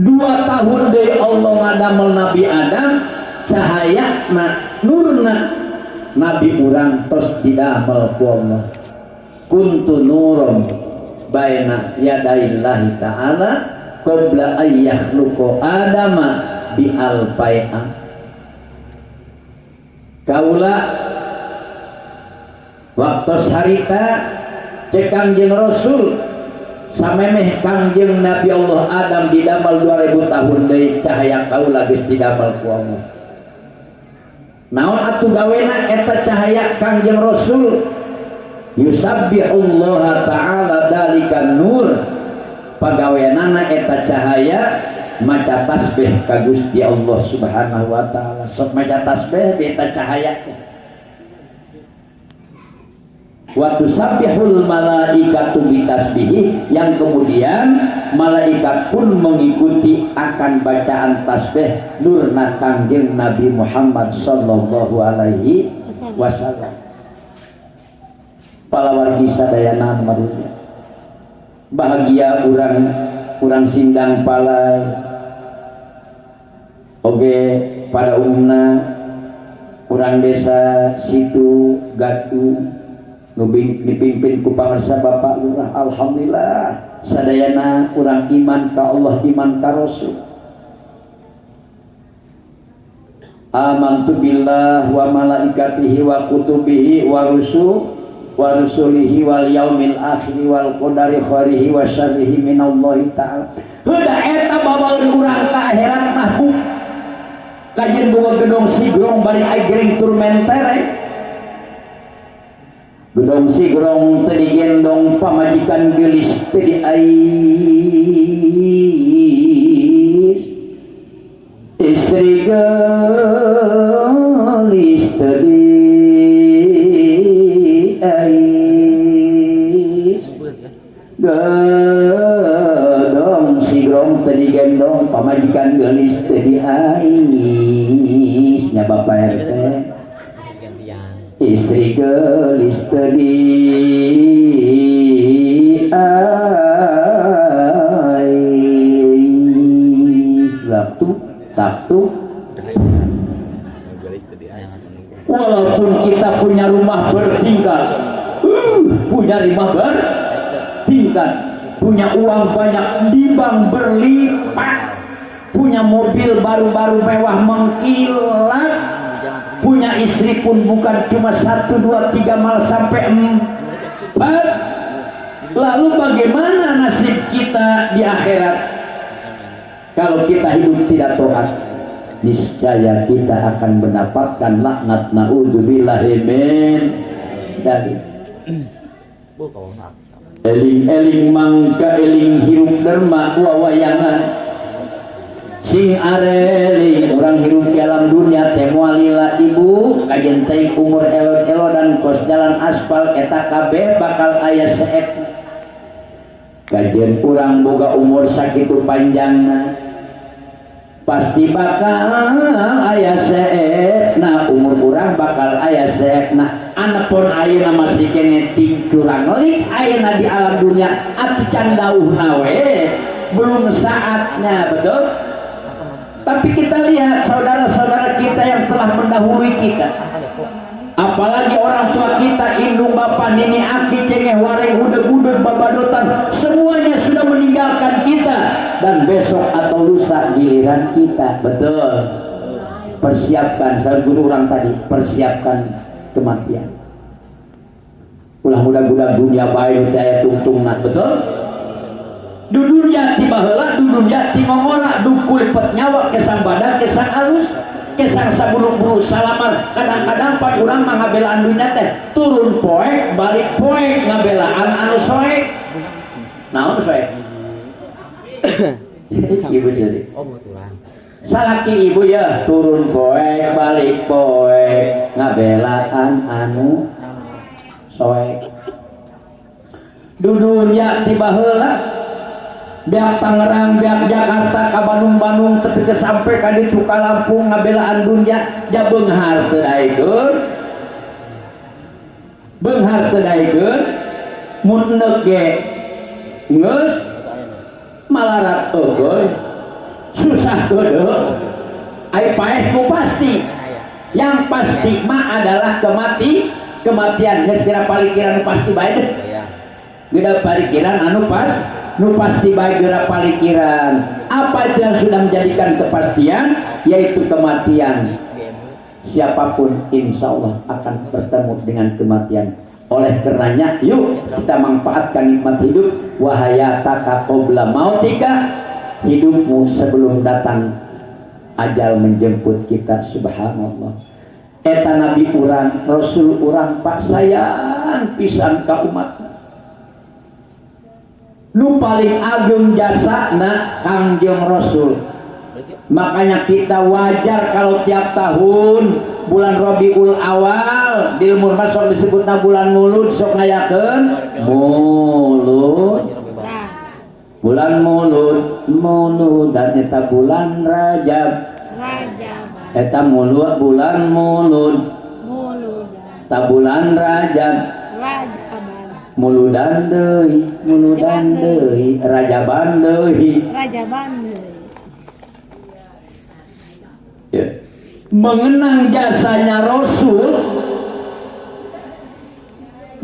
2 tahun dari Allah ngadamel Nabi Adam, cahaya nurna Nabi urang tos didamel ku Allah. Kuntu nurum baina yadaillahi ta'ala qabla ayyakhluqa adama bi alfai'a. Kaula waktu harita cek Kangjeng Rasul samemeh Kangjeng Nabi Allah Adam didamel 2000 tahun deui cahaya kaula geus didamel ku Allah. Naon atuh gawena eta cahaya Kangjeng Rasul? Yusabbihullaha ta'ala dalikan nur. Pagaweanana eta cahaya maca tasbih ka Gusti Allah Subhanahu wa taala. Sok maca tasbih eta cahaya. Wa tusabbihul malaikatu bitasbihi, yang kemudian malaikat pun mengikuti akan bacaan tasbih nurna Kangjeng Nabi Muhammad sallallahu alaihi wasallam. Palawargi sadayana marunya. Bahagia urang sindang palai. Oke, pada umumna urang desa situ Gatu dipimpin ku pangarsa Bapak Lurah. Alhamdulillah sadayana urang iman ka Allah, iman ka Rasul. Amantu billah wa malaikatihi wa kutubihi wa rusulihi wal yaumil akhir wal qadari khairihi wa syarrihi minallahi ta'ala. Heuda eta babaeun urang ka akhirat mahbub. Kajen boga gedong sigrong bari agreng turmentere. Gedong sigrong teu digendong pamajikan geulis teu diais. Istri geulis teu diais. Gedong sigrong teu digendong pamajikan geulis teu diais. Nya Bapak RT istri geulis teu diais. Taktu walaupun kita punya rumah bertingkat, punya rumah bertingkat, punya uang banyak di bank berlipat, punya mobil baru-baru mewah mengkilat, punya istri pun bukan cuma 1, 2, 3 mal sampai 4. Lalu bagaimana nasib kita di akhirat? Kalau kita hidup tidak taat, niscaya kita akan mendapatkan laknat. Naudzubillahi min dzalik. Eling-eling mangka eling hirup derma wawayangan sing areling orang hirup di alam dunia temualila ibu kajen teh umur elo-elo dan kos jalan aspal eta kabeh bakal aya seek kajen urang boga umur sakitu panjangna pasti bakal aya seek nah umur urang bakal aya seek nah anapun ayeuna masih kene ting curang lik ayeuna di alam dunia atuh can dauhna we belum saatnya betul. Tapi kita lihat saudara-saudara kita yang telah mendahului kita, apalagi orang tua kita, indung bapak, nini aki, cengeh, wareng, udeg-udeg, babadotan, semuanya sudah meninggalkan kita dan besok atau lusa giliran kita. Betul. Persiapkan, saya guru orang tadi, persiapkan kematian. Ulah mudah-mudahan dunia baik daya tungtungna, betul? Dudunya ti baheula, dudunya ti ngongora, dukul pet nyawa kesang badan, kesang alus, kesang sabulu-bulu salamar. Kadang-kadang pan urang mah ngabelaan dunya teh turun poek, balik poek, ngabelaan anu soek. Naon soek? Ibu sendiri. Oh, betulan. Salaki ibu ya turun poek, balik poek, ngabelaan anu soek. Dudunya ti baheula biak Tangerang, biak Jakarta, ka Bandung-Bandung, tapi kesampe ka ditu ka Lampung ngabelaan dunya, ja beunghar teu daekeun. Beunghar teu daekeun, mun neuk ge geus malarat eueuy. Susah teu. Ai paeh ku pasti. Yang pasti mah adalah kematian. Geus kira palikiran pasti bae deh. Geus palikiran anu nu pasti baik geura palikiran. Apa itu yang sudah menjadikan kepastian? Yaitu kematian. Siapapun insya Allah akan bertemu dengan kematian. Oleh karenanya yuk kita manfaatkan nikmat hidup. Wahayataka qabla mautika, hidupmu sebelum datang ajal menjemput kita. Subhanallah. Eta nabi urang, rasul urang pak sayang pisan ka umat. Nu paling agung jasana Kangjeng Rasul. Makanya kita wajar kalau tiap tahun bulan Rabiul Awal di ilmu masuk disebutna bulan Mulud, sok ngayakeun Mulud. Bulan Mulud dan eta bulan Rajab. Eta Mulud bulan Mulud. Ta bulan Rajab. Muludan deui, Rajaban deui. Ya. Mengenang jasanya Rasul,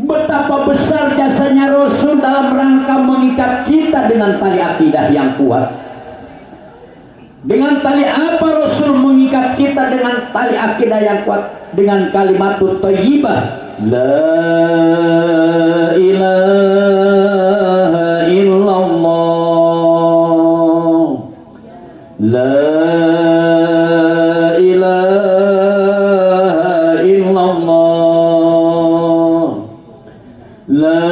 betapa besar jasanya Rasul dalam rangka mengikat kita dengan tali akidah yang kuat. Dengan tali apa Rasul mengikat kita dengan tali akidah yang kuat? Dengan kalimatut thayyibah. La ilaha illallah. La ilaha illallah. La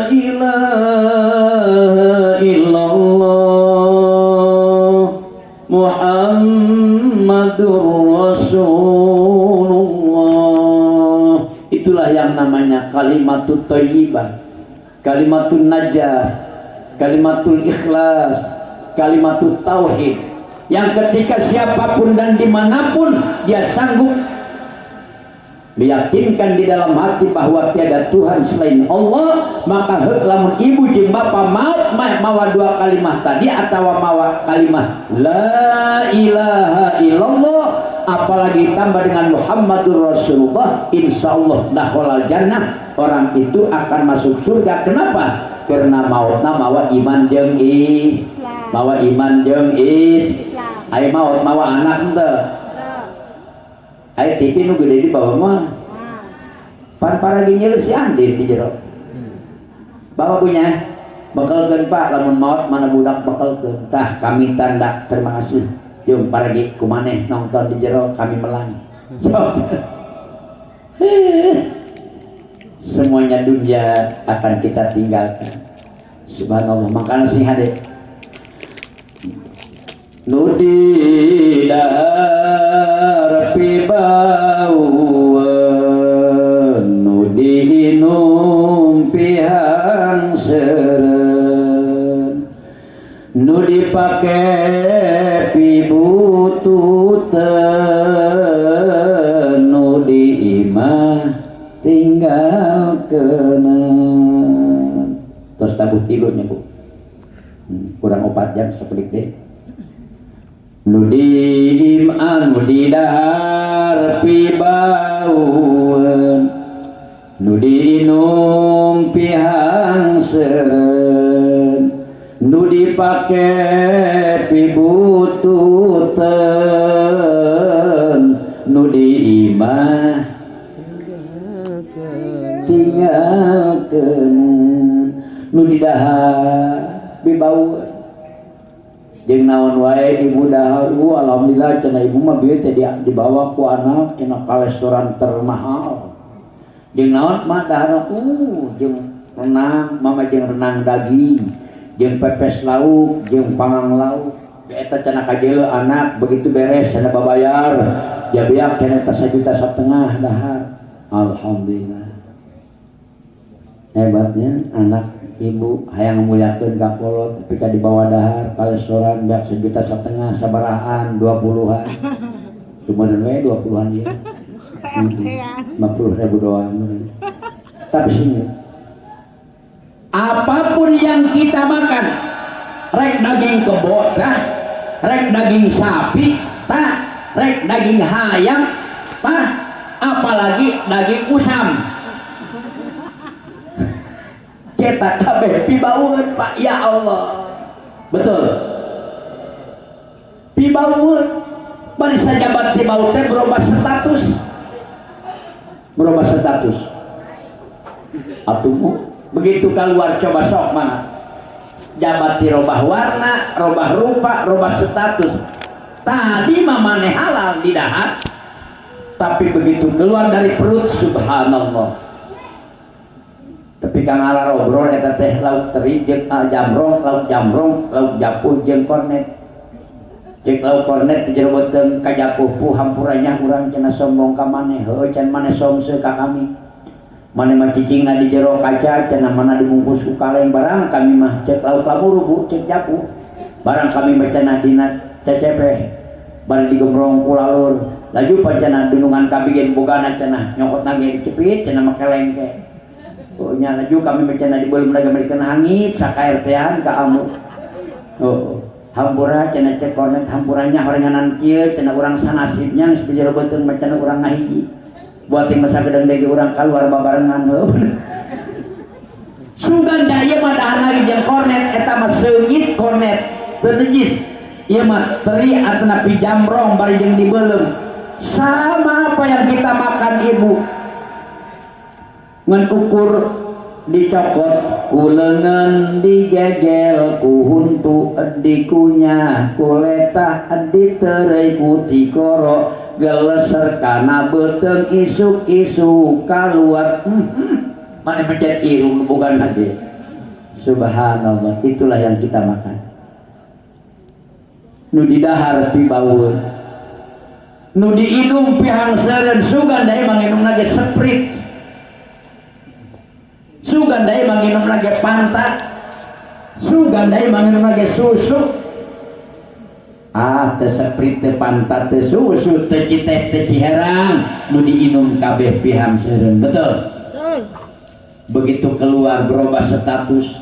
ilaha illallah. Muhammadur Rasulullah. Itulah yang namanya kalimatul thayyibah, kalimatul najah, kalimatul ikhlas, kalimatul tauhid. Yang ketika siapapun dan dimanapun dia sanggup meyakinkan di dalam hati bahwa tiada Tuhan selain Allah, maka lamun ibu jeung bapa mawa dua kalimat tadi atau mawa kalimat la ilaha illallah, apalagi tambah dengan Muhammadur Rasulullah, insyaallah dakhalal jannah, orang itu akan masuk surga. Kenapa? Karena mautna mawa iman jeung Islam. Mawa iman jeung Islam. Ai maut mawa anak henteu. Ai TV nu gede di bawah mah. Pan para ginyel si Andin di jero. Bawa punya. bekalkeun Pak lamun maot mana budak bekalkeun tah kami tanda terima kasih jeung paragi kumaneh nonton di jero kami melang so, semuanya dunia akan kita tinggalkan subhanallah makanya sing hade nudi dahar pibauan nudi inum pihang seren nudi pake pibututan nudi imah tinggal kenang terus tabuh tilunya Bu kurang 4 jam sepelik deh nudi im'an nudi dahar pibauan nudi inum pihang seren nudi pake pibututan nudi imah tinggalkeun nudi dahar pibauan jeung naon wae ibu dahar alhamdulillah cenah ibu mah bieu teh dibawa ku anak cenah ka restoran termahal jeung naon mah dahar jeung renang mama jeung renang daging jeung pepes lauk jeung pangang lauk eta cenah kajeuleu anak begitu beres cenah babayar jabeak cenah teh 1,5 juta dahar alhamdulillah hebatnya anak ibu hayang muliakeun ka kolot tapi ka dibawa dahar ka restoran beak 1,5 juta sabarahan 20-an cuman we 20-an dia 50.000 doang tapi sini apapun yang kita makan rek daging kebo tah rek daging sapi tah rek daging hayam tah apalagi daging usam kita kabeh pibaueun Pak ya Allah betul pibaueun bari sajabat pibau teh berubah status atuh begitu keluar coba sok mana jabat dirobah warna robah rupa robah status tadi mah maneh halal di dahar tapi begitu keluar dari perut subhanallah tapi kang ala robrol eta teh lauk teri jeung jamrong lauk japuh jeung kornet cek lauk kornet dijerobeutkeun ka japuh pu hampurannya urang cenah sombong ka maneh heuh can maneh somseu ka kami maneh mah cicingna di jero kaca cenah mana dibungkus ku kaleng barang kami mah cek lauk lamuru Bu cek japuh barang kami mah cenah dina cecepeh bari digembrong ku lalur laju pacenah dunungan kabigen bogana cenah nyokotna ge dicepit cenah make lengke nya laju kami mencana di belum lagi memberikan hangit sakair tehan ka amu hampura cenah cek kornet hampurannya horenganan kieu cenah urang sanasibnya geus dijerobeutkeun mencana urang ngahiji buat masa gedeng dege urang keluar babarengan sugan da ieu mah dahar lagi jeung kornet eta mah seungit kornet teu najis ieu mah teri atana pijamrong bari jeung dibeulem sama apa yang kita makan ibu ngan ukur dicokot kulengan digegel kuhuntu dikunyah kuletah diterei putih koro geleser kana beteng isuk-isuk kaluar mana mencet irung bukan lagi subhanallah itulah yang kita makan nu di dahar pibaueun nu diinum pihang seureun sugan da emang inum lagi sprit sugan dai manginum lagi pantat sugan dai manginum lagi susu teh seprit teh pantat teh susu teh citeh teh ciherang nu diinum kabeh pihang seureun betul begitu keluar berubah status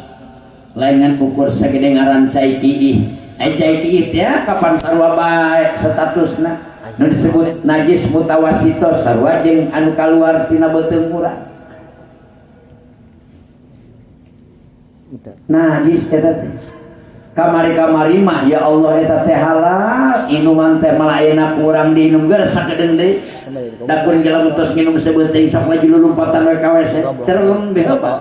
laingan ukur sagede ngaran cai kiih cai kiih ya kapan sarua bae statusna nu disebut najis mutawasitos sarua jeung anu kaluar tina beuteung urang najis eta teh kamari-kamari mah ya Allah eta teh halal inuman teh malah enak urang diinum geus sakedeung deui da kuring jelema tos nginum sebeuting sok laju lulumpatan we ka WC cerelem beuh Pak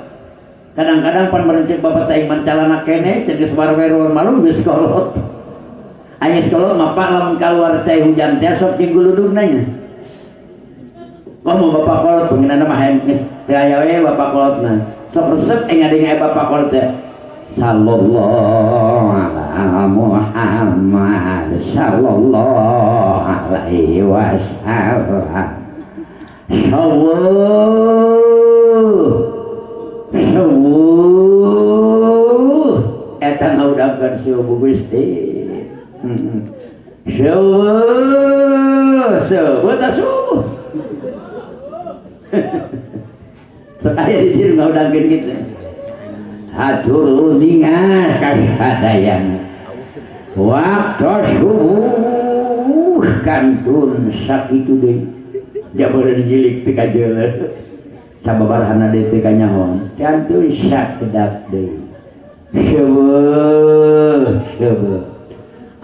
Kadang-kadang pan merencek bapak teh iman calana kene ceuk geus warweror malum geus kolot. Aya kolot mah Pak lamun kaluar cai hujan teh sok jeung guludugna nya. Komo bapak kolot penginana mah geus teu aya we bapak kolotna. Sok resep ngadeng aya bapak kolot teh. Sallallahu ala Muhammad sallallahu alaihi wasallam. Eta ngaudangkeun subuh Gusti. Subuh ta subuh. Sok aya di dieu ngaudangkeun kitu. Hatur ningas kasadayan. Waktu subuh kantun sakitu deui. Jabaran jilik teu kajeuleuh. Sababarahanna deui teu kanyaho. Cantun sakedap deui. Seueuh.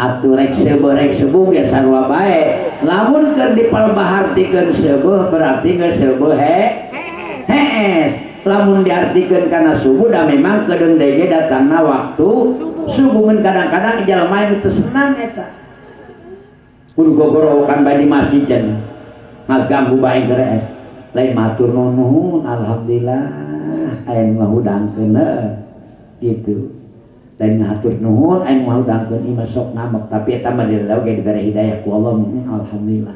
Atuh rek seueuh ge sarua bae. Lamun keur dipalbahartikeun seueuh berarti geus seueuh heeh. Lamun diartikeun kana subuh da memang kedeung dege datangna waktu subuh. Mun kadang-kadang jalma anu teu senang eta. Kudu gogorokan bae di masjid cenah. Ngaganggu bae geus. Lain matur nuhun alhamdulillah aya nu ngahudangkeun gitu. Lain ngatur nuhun aya nu ngahudangkeun imah sok namek tapi eta mah dibere hidayah ku Allah alhamdulillah.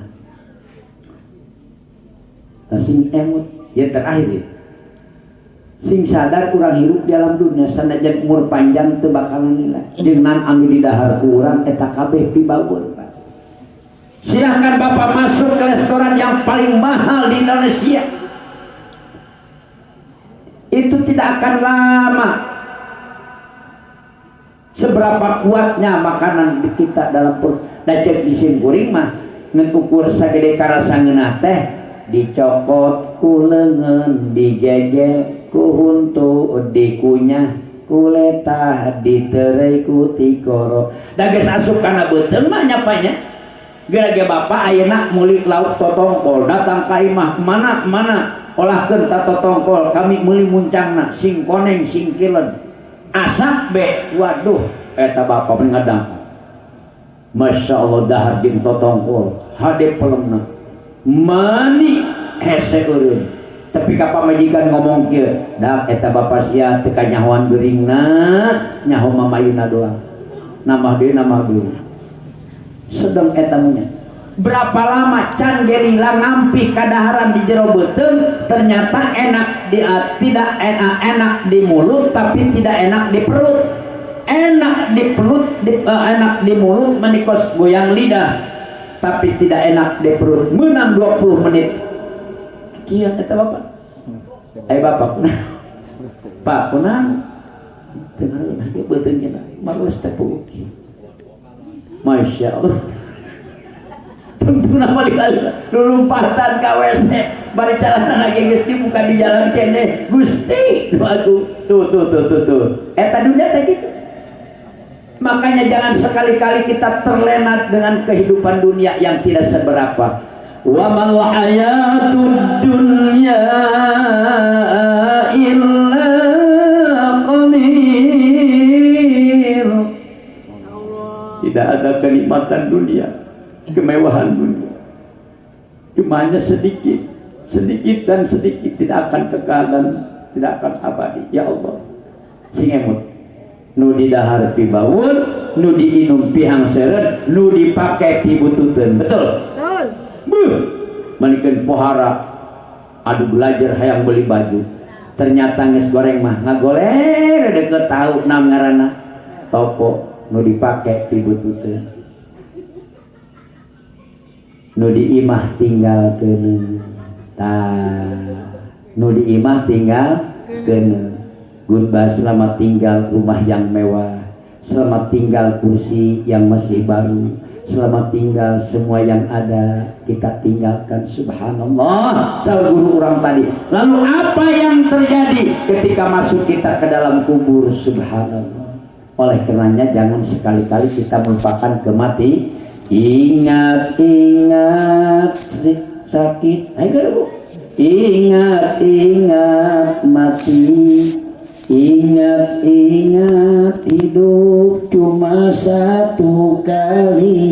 Tasing emut yang terakhir ya. Sing sadar kurang hirup di alam dunia sanajan umur panjang teu bakal nilai jeung nan anu didahar ku urang eta kabeh pibaur. Silahkan Bapak masuk ke restoran yang paling mahal di Indonesia, itu tidak akan lama seberapa kuatnya makanan di kita dalam perut. Da ceuk di simkuring mah ngukur sagede karasangeunna teh dicokot ku leungeun, digegel ku huntu, dikunyah ku letah, diterei ku tikoro. Da geus asup kana beuteung mah nyapanya. Gara-gara bapak ayeuna meuli lauk totongkol datang ka imah mana olahkeun ta totongkol kami meuli muncangna sing koneng sing kilen asak be waduh eta bapak ngadang. Masya Allah dahar jeung totongkol hade pelemna mani hese eureun. Tapi ka pamajikan ngomong kieu dak eta bapak sia teu kanyahoan geuringna nyaho mamayuna doang namah deui sedang etamnya. Berapa lama can gelila ngampi kadaharan di jero beuteung ternyata enak di tidak enak di mulut tapi tidak enak di perut. Enak di perut enak di mulut menikos goyang lidah tapi tidak enak di perut. Menang 20 menit. Kieu eta bapak. Ai bapak kunaon? Pak kunaon? Teu ngareunah ge beuteung cenah. Males teh puguh. Masya Allah. Tentu nama dikali lumpatan ka WC bari calana geus dibuka di jalan kene Gusti aku tuh eta dunia teh gitu. Makanya jangan sekali-kali kita terlena dengan kehidupan dunia yang tidak seberapa. Wa mal hayatud dunya illa qalil. Tidak ada kenikmatan dunia, kemewahan dunia. Cuma hanya sedikit dan sedikit, tidak akan kekal dan tidak akan abadi. Ya Allah, sing emut nu didahar pi baul, nu diinum pihang seureun, nu dipake pi bututeun. Betul? Betul. Beuh, manikeun pohara adu belajar hayang beli baju. Ternyata geus goreng mah ngagoler deket tahu naon ngaranna topo. Nu dipake di bututeun nu di imah tinggal keun nu di imah tinggal keun gurba selamat tinggal rumah yang mewah, selamat tinggal kursi yang masih baru, selamat tinggal semua yang ada kita tinggalkan. Subhanallah saur guru orang tadi. Lalu apa yang terjadi ketika masuk kita ke dalam kubur? Subhanallah. Oleh karenanya jangan sekali-kali kita melupakan kematian. Ingat sakit. Ayo Bu. Ingat mati. Ingat-ingat hidup cuma satu kali.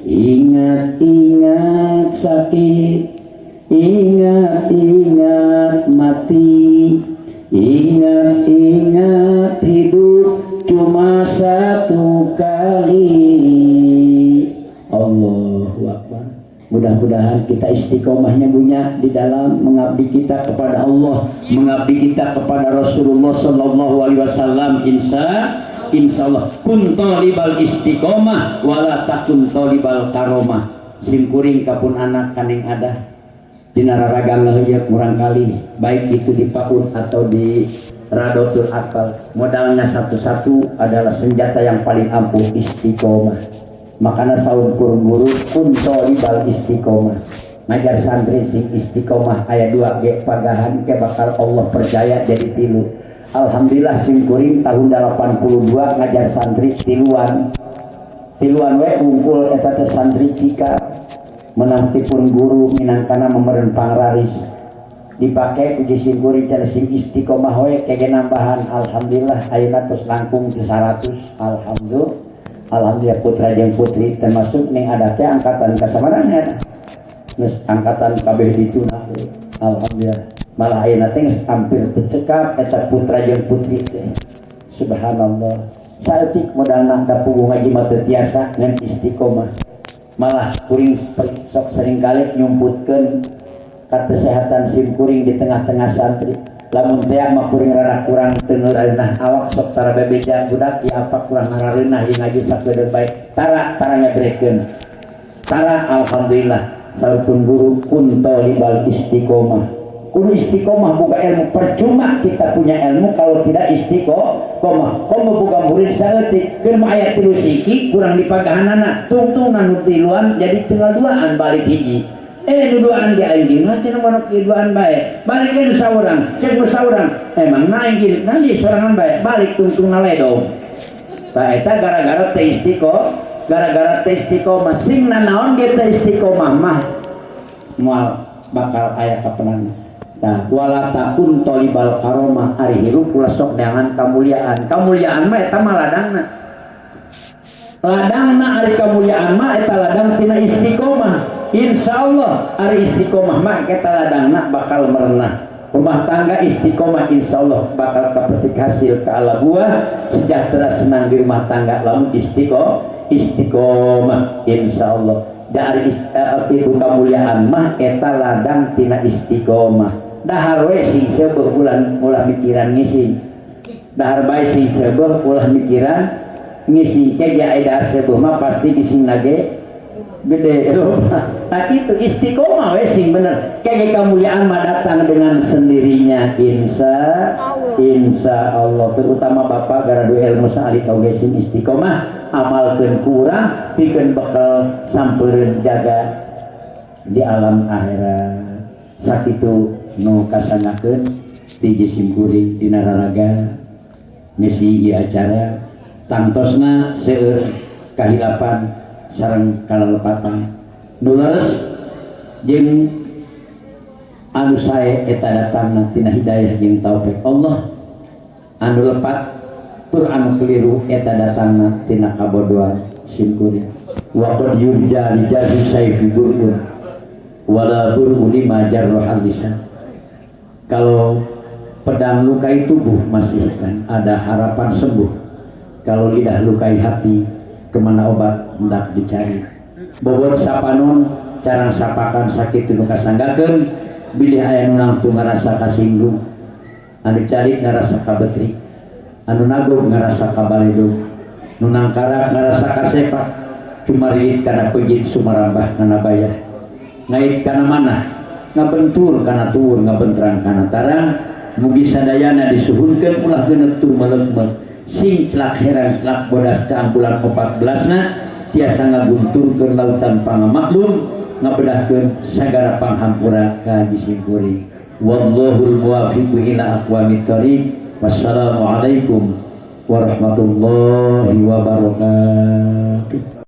Ingat-ingat sakit, ingat-ingat mati. Ingat-ingat hidup cuma satu kali. Allahu Akbar. Mudah-mudahan kita istiqomahnya punya di dalam mengabdi kita kepada Allah, mengabdi kita kepada Rasulullah Sallallahu Alaihi Wasallam. Insya Allah kun tolibal istiqomah wala takun tolibal karomah. Simkuring kapun anak kaning ada di nararaga ngeheyek murang kali, baik itu di PAUD atau di Radotul Akal. Modalnya satu-satu adalah senjata yang paling ampuh, istiqomah. Makanya saun guru kun tolibal istiqomah. Ngajar santri sing istiqomah ayat 2 ge pagahan ke bakal Allah percaya jadi tilu. Alhamdulillah sing kuring tahun 82 ngajar santri tiluan we unggul eta teh santri cika menantipun guru minangkana memeren pangraris dipake uji sing kuring cara sing istiqomah we kege nambahan. Alhamdulillah ayeuna tos langkung ti 100. Alhamdulillah putra jeung putri termasuk ning ada teh angkatan kasamarana geus angkatan kabeh dituna. Alhamdulillah malah ayeuna teh hampir tercekap eta putra jeung putri teh. Subhanallah. Saeutik modalna da puguh ngaji mah teu tiasa ngan istiqomah. Malah kuring sok sering kali nyumputkeun kesehatan sim kuring di tengah-tengah santri. Lamun teh mah kuring rada kurang teu ngeureunah awak sok tara bebeja budak ya apa kurang ngarareunah ieu ngaji sakedeung bae. Tara nyabrekeun. Tara alhamdulillah saurkeun guru kun tolibal istiqomah. Kudu istiqomah buka ilmu, percuma kita punya ilmu kalau tidak istiqomah. Komo buka murid saeutik keur aya 3 siki kurang dipagahanana tungtung nu tiluan jadi tinggal duaan balik hiji. Duduan di aing mah cenah manuk duaan bae. Balik ke saurang, cek saurang. Emang na aing nanti sorangan bae, balik tungtung naledong. Tah eta gara-gara teh istiqomah sing nanaon ge teh istiqomah mah moal bakal aya kapenang. Nah, wala takun tolibal karomah ari hirup ulah sok neangan kamuliaan. Kamuliaan mah eta mah ladangna. Ladangna ari kamuliaan mah eta ladang tina istiqomah. Insyaallah ari istiqomah mah eta ladangna bakal merenah. Rumah tangga istiqomah insyaallah bakal kapetik hasil ka ala buah sejahtera senang di rumah tangga lamun istiqomah insyaallah. Dari itu kamuliaan mah eta ladang tina istiqomah. Dahar we sing seubeuh ulah mikiran ngisi. Dahar bae sing seubeuh ulah mikiran ngisi. Kege aya dahar seubeuh mah pasti gisingna ge gede. Nah itu istiqomah we sing bener. Kege kamuliaan mah datang dengan sendirinya insya Allah. Terutama bapak garadu ilmu sa'alik oge sing istiqomah amalkeun kurang pikeun bakal sampeureun jaga di alam akhirat. Sakitu nu kasanakeun di jisim kuring di nararaga ngisi ieu acara tangtosna seueur kahilapan sareng kalalepatan nu leres jeung anu sae eta datangna tina hidayah jeung taufik Allah, anu lepat tur anu keliru eta datangna tina kabodohan sim kuring. Wa qad yurja rijazu sayfi burun wala burun lima jarrohal lisan. Kalau pedang lukai tubuh masih kan ada harapan sembuh. Kalau lidah lukai hati kemana obat hendak dicari. Bobot sapanon carang sapakan sakit nu kasanggakeun bilih aya nu nangtu ngarasa kasinggung, anu cari ngarasa kabetri, anu nagog ngarasa kabaledog, nu nangkara ngarasa kasepak, cuma riit kana pejit sumarambah kana bayah, ngait kana mana, ngabentur kana tuur, ngabenterang kana tarang, mugi sadayana disuhunkeun ulah geuneup tur melegmet, sing celak heran celak bodas caang bulan 14na tiasa ngagunturkeun lautan pangamaklum, ngabedahkeun sagara panghampura ka jisim kuring. Wallahul muwaffiqu ila aqwamit thoriq. Wassalamualaikum warahmatullahi wabarakatuh.